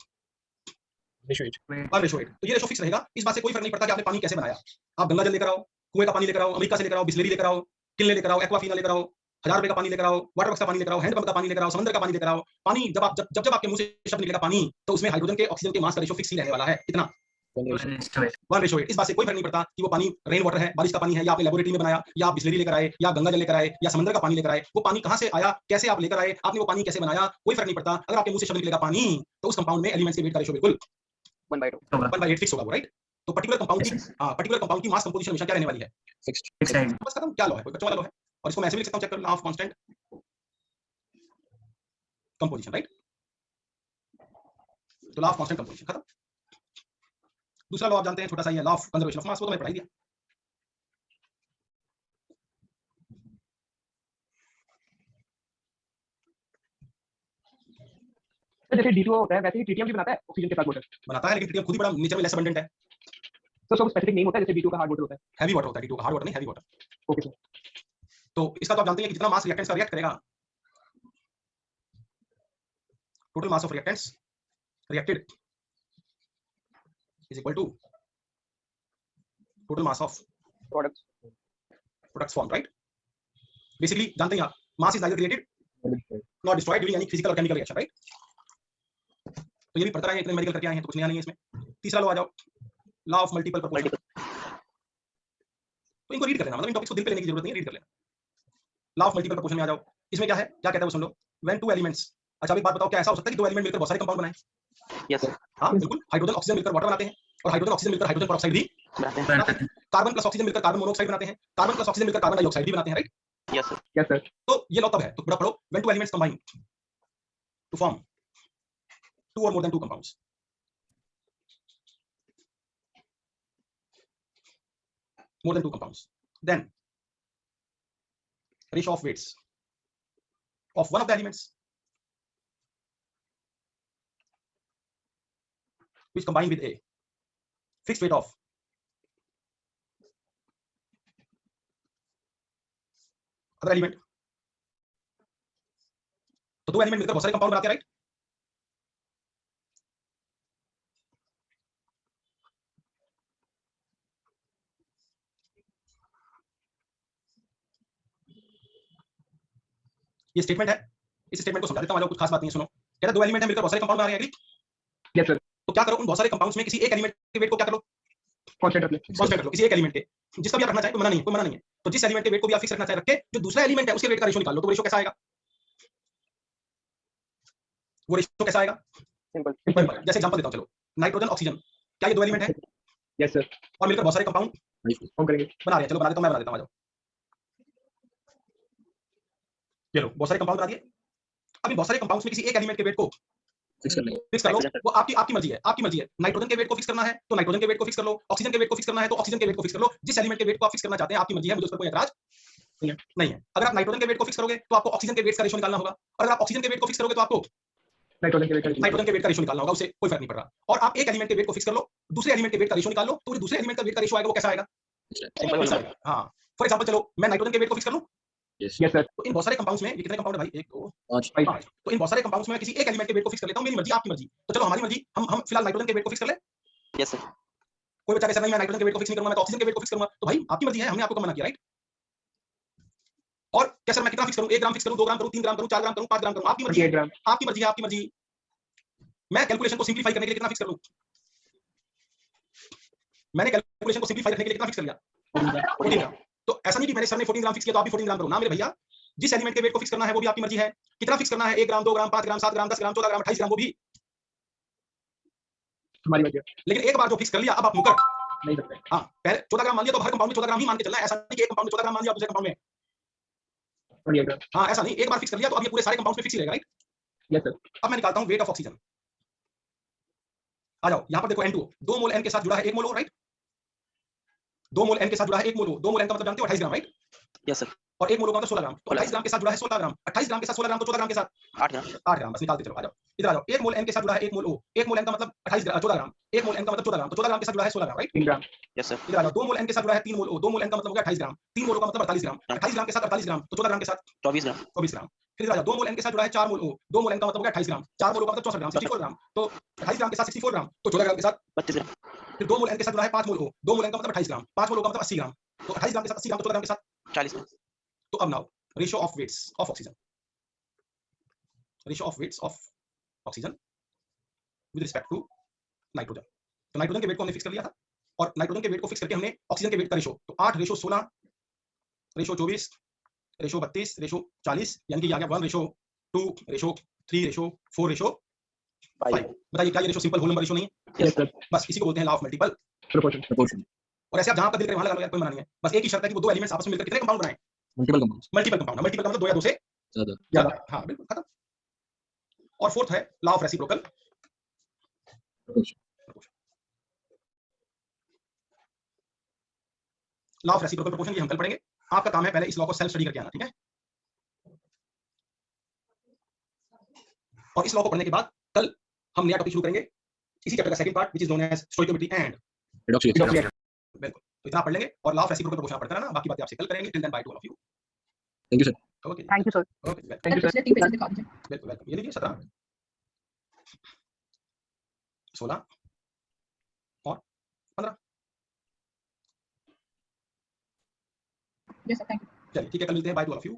रेशियो 8। 1:8। तो ये रेशो फिक्स रहेगा, इस बात से कोई फर्क नहीं पड़ता कि आपने पानी कैसे बनाया। आप गंगा जल लेकर आओ, कुएं का पानी लेकर आओ, अमेरिका से लेकर आओ, बिस्लेरी लेकर आओ, किनले लेकर आओ, एक्वाफिना लेकर आओ, 1000 रुपए का पानी लेकर आओ, वाटर वर्क्स का पानी लेकर आओ, हैंडपंप का पानी लेकर आओ, समंदर का पानी लेकर आओ, पानी जब आपके मुंह से शब्द निकलेगा पानी, तो उसमें हाइड्रोजन के ऑक्सीजन के मास का रेशो फिक्स ही रहने वाला है। कितना 1:8। इस बात से कोई फर्क नहीं पड़ता कि वो पानी रेन वाटर है, बारिश का पानी है, या आपने लेबोरेटरी में बनाया, या आप बिस्लेरी लेकर आए, या गंगा जल लेकर आए, या समंदर का पानी लेकर आए, वो पानी कहां से आया, कैसे आप लेकर आए, आपने वो पानी कैसे बनाया, कोई फर्क नहीं पड़ता। अगर आपके मुंह से शब्द निकलेगा पानी, तो उस कंपाउंड में एलिमेंट्स के वेट का रेशो बिल्कुल 1/2। 1/8 फिक्स होगा वो, राइट। तो पर्टिकुलर कंपाउंड की मास कंपोजिशन हमेशा क्या रहने वाली है, फिक्स्ड। बस खत्म। क्या लॉ है, कोई बच्चों वाला लॉ है, और इसको मैं ऐसे भी लिख सकता हूं, चेक कर law of constant composition, right. तो लॉ ऑफ कांस्टेंट कंपोजिशन खत्म। दूसरा लॉ आप जानते हैं, छोटा सा ही है, लॉ ऑफ कंजर्वेशन ऑफ मास, वो तो मैंने पढ़ा ही दिया। सर, जैसे D2O होता है वैसे ही ट्रिटियम भी बनाता है ऑक्सीजन के साथ वाटर। बनाता है, लेकिन ट्रिटियम खुद ही बड़ा नेचर में लेस अबंडेंट है। तो सब स्पेसिफिक नेम होता है, जैसे D2 का हार्ड वाटर होता है। हैवी वाटर होता है D2 का, हार्ड वाटर नहीं, हैवी वाटर। Okay sir. तो इसका तो आप जानते हैं कि जितना मास रिएक्टेंट्स का रिएक्ट करेगा, total mass of reactants reacted is equal to total mass of products form, right. Basically जानते हैं आप, mass is neither created not destroyed during any physical और केमिकल रिएक्शन, राइट। तो ये भी पढ़ते रहे हैं, इतने मेडिकल करके आए हैं, तो कुछ नया नहीं है इसमें। तीसरा लॉ आ जाओ, लॉ ऑफ मल्टीपल प्रोपोर्शन। तो इनको रीड कर लेना, मतलब इन टॉपिक्स को दिल पे लेने की जरूरत नहीं है, रीड कर लेना। लॉ ऑफ मल्टीपल प्रोपोर्शन में आ जाओ, इसमें क्या है, क्या कहता है वो सुन लो। व्हेन टू एलिमेंट्स, अच्छा एक बात बताओ, क्या ऐसा हो सकता है कि दो एलिमेंट मिलकर बहुत सारे कंपाउंड बनाएं? यस सर, हाँ बिल्कुल, हाइड्रोजन ऑक्सीजन मिलकर वाटर बनाते हैं, और हाइड्रोजन ऑक्सीजन मिलकर हाइड्रोजन पेरोक्साइड भी बनाते हैं, कार्बन प्लस ऑक्सीजन मिलकर कार्बन मोनोऑक्साइड बनाते हैं, कार्बन प्लस ऑक्सीजन मिलकर कार्बन डाइऑक्साइड भी बनाते हैं, right. Yes sir, yes sir. तो ये लॉ तब है, तो पूरा पढ़ो, when two elements combine to form two or more than two compounds, more than two compounds, then ratio of weights of one of the elements which combine with a fixed weight of other element तो दो एलिमेंट मिलकर बहुत सारे कंपाउंड बनाते हैं, राइट? ये स्टेटमेंट है, इस स्टेटमेंट को समझा देता हूं, कुछ खास बात नहीं है, सुनो। कहता है दो एलिमेंट है मिलकर बहुत सारे कंपाउंड बना रहे हैं, एग्री? Yes sir. तो क्या करो, उन बहुत सारे कंपाउंड्स में किसी एक एलिमेंट के वेट को क्या करो, कांस्टेंट रख ले। कांस्टेंट रख लो, किसी एक एलिमेंट के, जिसका भी आप रखना चाहे, कोई मना नहीं है, कोई मना नहीं है। तो जिस एलिमेंट के वेट को भी आप फिक्स रखना चाहे रख के, जो दूसरा एलिमेंट है उसके वेट का रेशियो निकाल लो, तो रेशियो कैसा आएगा? वो रेशियो कैसा आएगा? सिंपल। जैसे एग्जांपल देता हूं, चलो, नाइट्रोजन ऑक्सीजन, क्या ये दो एलिमेंट है यस सर। और मिलकर बहुत सारे कंपाउंड हम करेंगे। बना रहे हैं? चलो बना देता हूं, मैं बना देता हूं, आ जाओ। ये लो, बहुत सारे कंपाउंड बना दिए। अभी बहुत सारे कंपाउंड्स में किसी एक एलिमेंट के वेट को फिक्स करना है। फिक्स कर लो, वो आपकी मर्जी है, आपकी मर्जी है। नाइट्रोजन के वेट को फिक्स करना है तो नाइट्रोजन के वेट को फिक्स कर लो, ऑक्सीजन के वेट को फिक्स करना है तो ऑक्सीजन के वेट को फिक्स कर लो। जिस एलिमेंट के वेट को आप फिक्स करना चाहते हैं आपकी मर्जी है, मुझे उस पर कोई एतराज नहीं है। अगर आप नाइट्रोजन के वेट को फिक्स करोगे तो आपको ऑक्सीजन के वेट का रेशियो निकालना होगा, और अगर आप ऑक्सीजन के वेट को फिक्स करोगे तो आपको नाइट्रोजन के वेट नाइट्रोजन के वेट का रेशियो निकालना होगा, उससे कोई फर्क नहीं पड़ रहा। और आप एक एलिमेंट के वेट को फिक्स कर लो, दूसरे एलिमेंट के वेट का रेशियो निकाल लो, तो जो दूसरे एलिमेंट का वेट का रेशियो आएगा वो कैसा आएगा? सिंपल कैसा आएगा? हाँ, फॉर एग्जांपल चलो मैं नाइट्रोजन के वेट को फिक्स कर लूं, यस यस सर। तो इन बहुत सारे कंपाउंड्स में, ये कितने कंपाउंड है भाई, 1 2 5 5, तो इन बहुत सारे कंपाउंड्स में किसी एक एलिमेंट के वेट को फिक्स कर लेता हूं, मेरी मर्जी आपकी मर्जी। तो चलो हमारी मर्जी, हम फिलहाल नाइट्रोजन के वेट को फिक्स कर ले। Yes sir. कोई बच्चा कह सकता है मैं नाइट्रोजन के वेट को फिक्स नहीं करूंगा, मैं तो ऑक्सीजन के वेट को फिक्स करूंगा। तो भाई आपकी मर्जी है, हमने आपको मना किया, राइट? और क्या सर मैं कितना फिक्स करूं, 1 ग्राम फिक्स करूं, 2 ग्राम करूं, 3 ग्राम करूं, 4 ग्राम करूं, 5 ग्राम करूं, आपकी मर्जी है, 48 ग्राम। आपकी मर्जी है, आपकी मर्जी। मैं कैलकुलेशन को सिंपलीफाई करने के लिए कितना फिक्स कर लूं? मैंने कैलकुलेशन को सिंपलीफाई करने के लिए कितना फिक्स कर लिया? 14 ग्राम। तो ऐसा नहीं कि मैंने सर ने 14 ग्राम फिक्स किया तो आप भी 14 ग्राम करो ना मेरे भैया। जिस एलिमेंट के वेट को फिक्स करना है वो भी आपकी मर्जी है। कितना फिक्स करना है, 1 ग्राम, 2 ग्राम, 5 ग्राम, 7 ग्राम, 10 ग्राम, 14 ग्राम, 28 ग्राम, वो भी हमारी मर्जी है। लेकिन एक बार जो फिक्स कर लिया अब आप मुकर नहीं सकते। हाँ, पहले 14 ग्राम मान लिया तो हर कंपाउंड में 14 ग्राम ही मान के चलना है। ऐसा नहीं कि एक कंपाउंड में 14 ग्राम मान लिया दूसरे कंपाउंड में, 48 ग्राम। हाँ ऐसा नहीं, एक बार फिक्स कर लिया तो अब ये पूरे सारे कंपाउंड्स में फिक्स ही रहेगा, राइट? Yes sir. अब मैं निकालता हूं वेट ऑफ ऑक्सीजन। आ जाओ, यहां पर देखो N2 2 मोल N के साथ जुड़ा है 1 मोल O, राइट? 2 मोल N के साथ जुड़ा है 1 मोल O, 2 मोल N का मतलब जानते हो 28 ग्राम, राइट? Yes sir. और 1 मोल O का मतलब 16 ग्राम, तो 28 ग्राम के साथ जुड़ा है 16 ग्राम, 28 ग्राम के साथ 16 ग्राम, तो 14 ग्राम के साथ 8 ग्राम। 8 ग्राम, बस निकालते चलो। आ जाओ इधर आ जाओ, 1 मोल N के साथ जुड़ा है 1 मोल O, 1 मोल N का मतलब 28 ग्राम, 14 ग्राम, 1 मोल N का मतलब 14 ग्राम, तो 14 ग्राम के साथ जुड़ा है 16 gram, right? 3 gram. Yes sir. इधर आ जाओ, 2 मोल N के साथ जुड़ा है 3 मोल O, 2 मोल N का मतलब हो गया 28 ग्राम, 3 मोल O का मतलब 48 ग्राम, 28 ग्राम के साथ 48 ग्राम, तो 14 ग्राम के साथ 24 ग्राम। 24 ग्राम। फिर इधर आ जाओ, 2 मोल N के साथ जुड़ा है 4 मोल O, 2 मोल N का मतलब हो गया 28 ग्राम, 4 मोल O का मतलब 64 ग्राम, 64 ग्राम, तो 28 ग्राम के साथ 64 ग्राम, तो 14 ग्राम के साथ 32 ग्राम। फिर 2 मोल N के साथ जुड़ा है 5 मोल O, 2 मोल N का मतलब 28 ग्राम, 5 मोल O का मतलब 80 ग्राम, तो 28 ग्राम के साथ 80 ग्राम, तो 14 ग्राम के साथ 40 ग्राम। तो अब now ratio of weights of oxygen, ratio of weights of oxygen with respect to nitrogen. तो नाइट्रोजन के वेट को हमने फिक्स कर लिया था और नाइट्रोजन के वेट को फिक्स करके हमने ऑक्सीजन के वेट का रेशियो, तो 8 रेशियो 16 रेशियो 24 रेशियो 32 रेशियो 40, यानी कि आ गया 1 रेशियो 2 रेशियो 3 रेशियो 4 रेशियो 5। बताइए क्या ये ratio simple whole number ratio नहीं है? Yes sir. बस इसी को बोलते हैं लॉ ऑफ मल्टीपल प्रोपोर्शन। और ऐसे आप जहां पर दिल करे वहां लगा लो, कोई मना नहीं है। बस एक ही शर्त है कि वो दो एलिमेंट्स आपस में मिलकर कितने कंपाउंड बनाएं? Multiple compounds multiple compound. Multiple का मतलब 2 या 2 से ज्यादा। ज्यादा। हाँ बिल्कुल, खत्म। और फोर्थ है law of reciprocal law of reciprocal proportion, ये हम कल पढ़ेंगे। आपका काम है पहले इस लॉ को सेल्फ स्टडी करके आना, ठीक है? और इस लॉ को पढ़ने के बाद कल हम नया टॉपिक शुरू करेंगे, इसी चैप्टर का second part, which is known as stoichiometry and reduction. बिल्कुल। तो इतना पढ़ लेंगे और लॉ ऑफ रेसिप्रोकल प्रोपोर्शन पढ़ते रहना, बाकी बातें आपसे कल करेंगे। Till then bye to all of you. Thank you sir. Okay thank you sir. Okay, thank you sir. बिल्कुल वेलकम। ये लीजिए 17 16 और 15। Yes, sir. Thank you. चलिए ठीक है, कल मिलते हैं। Bye to all of you.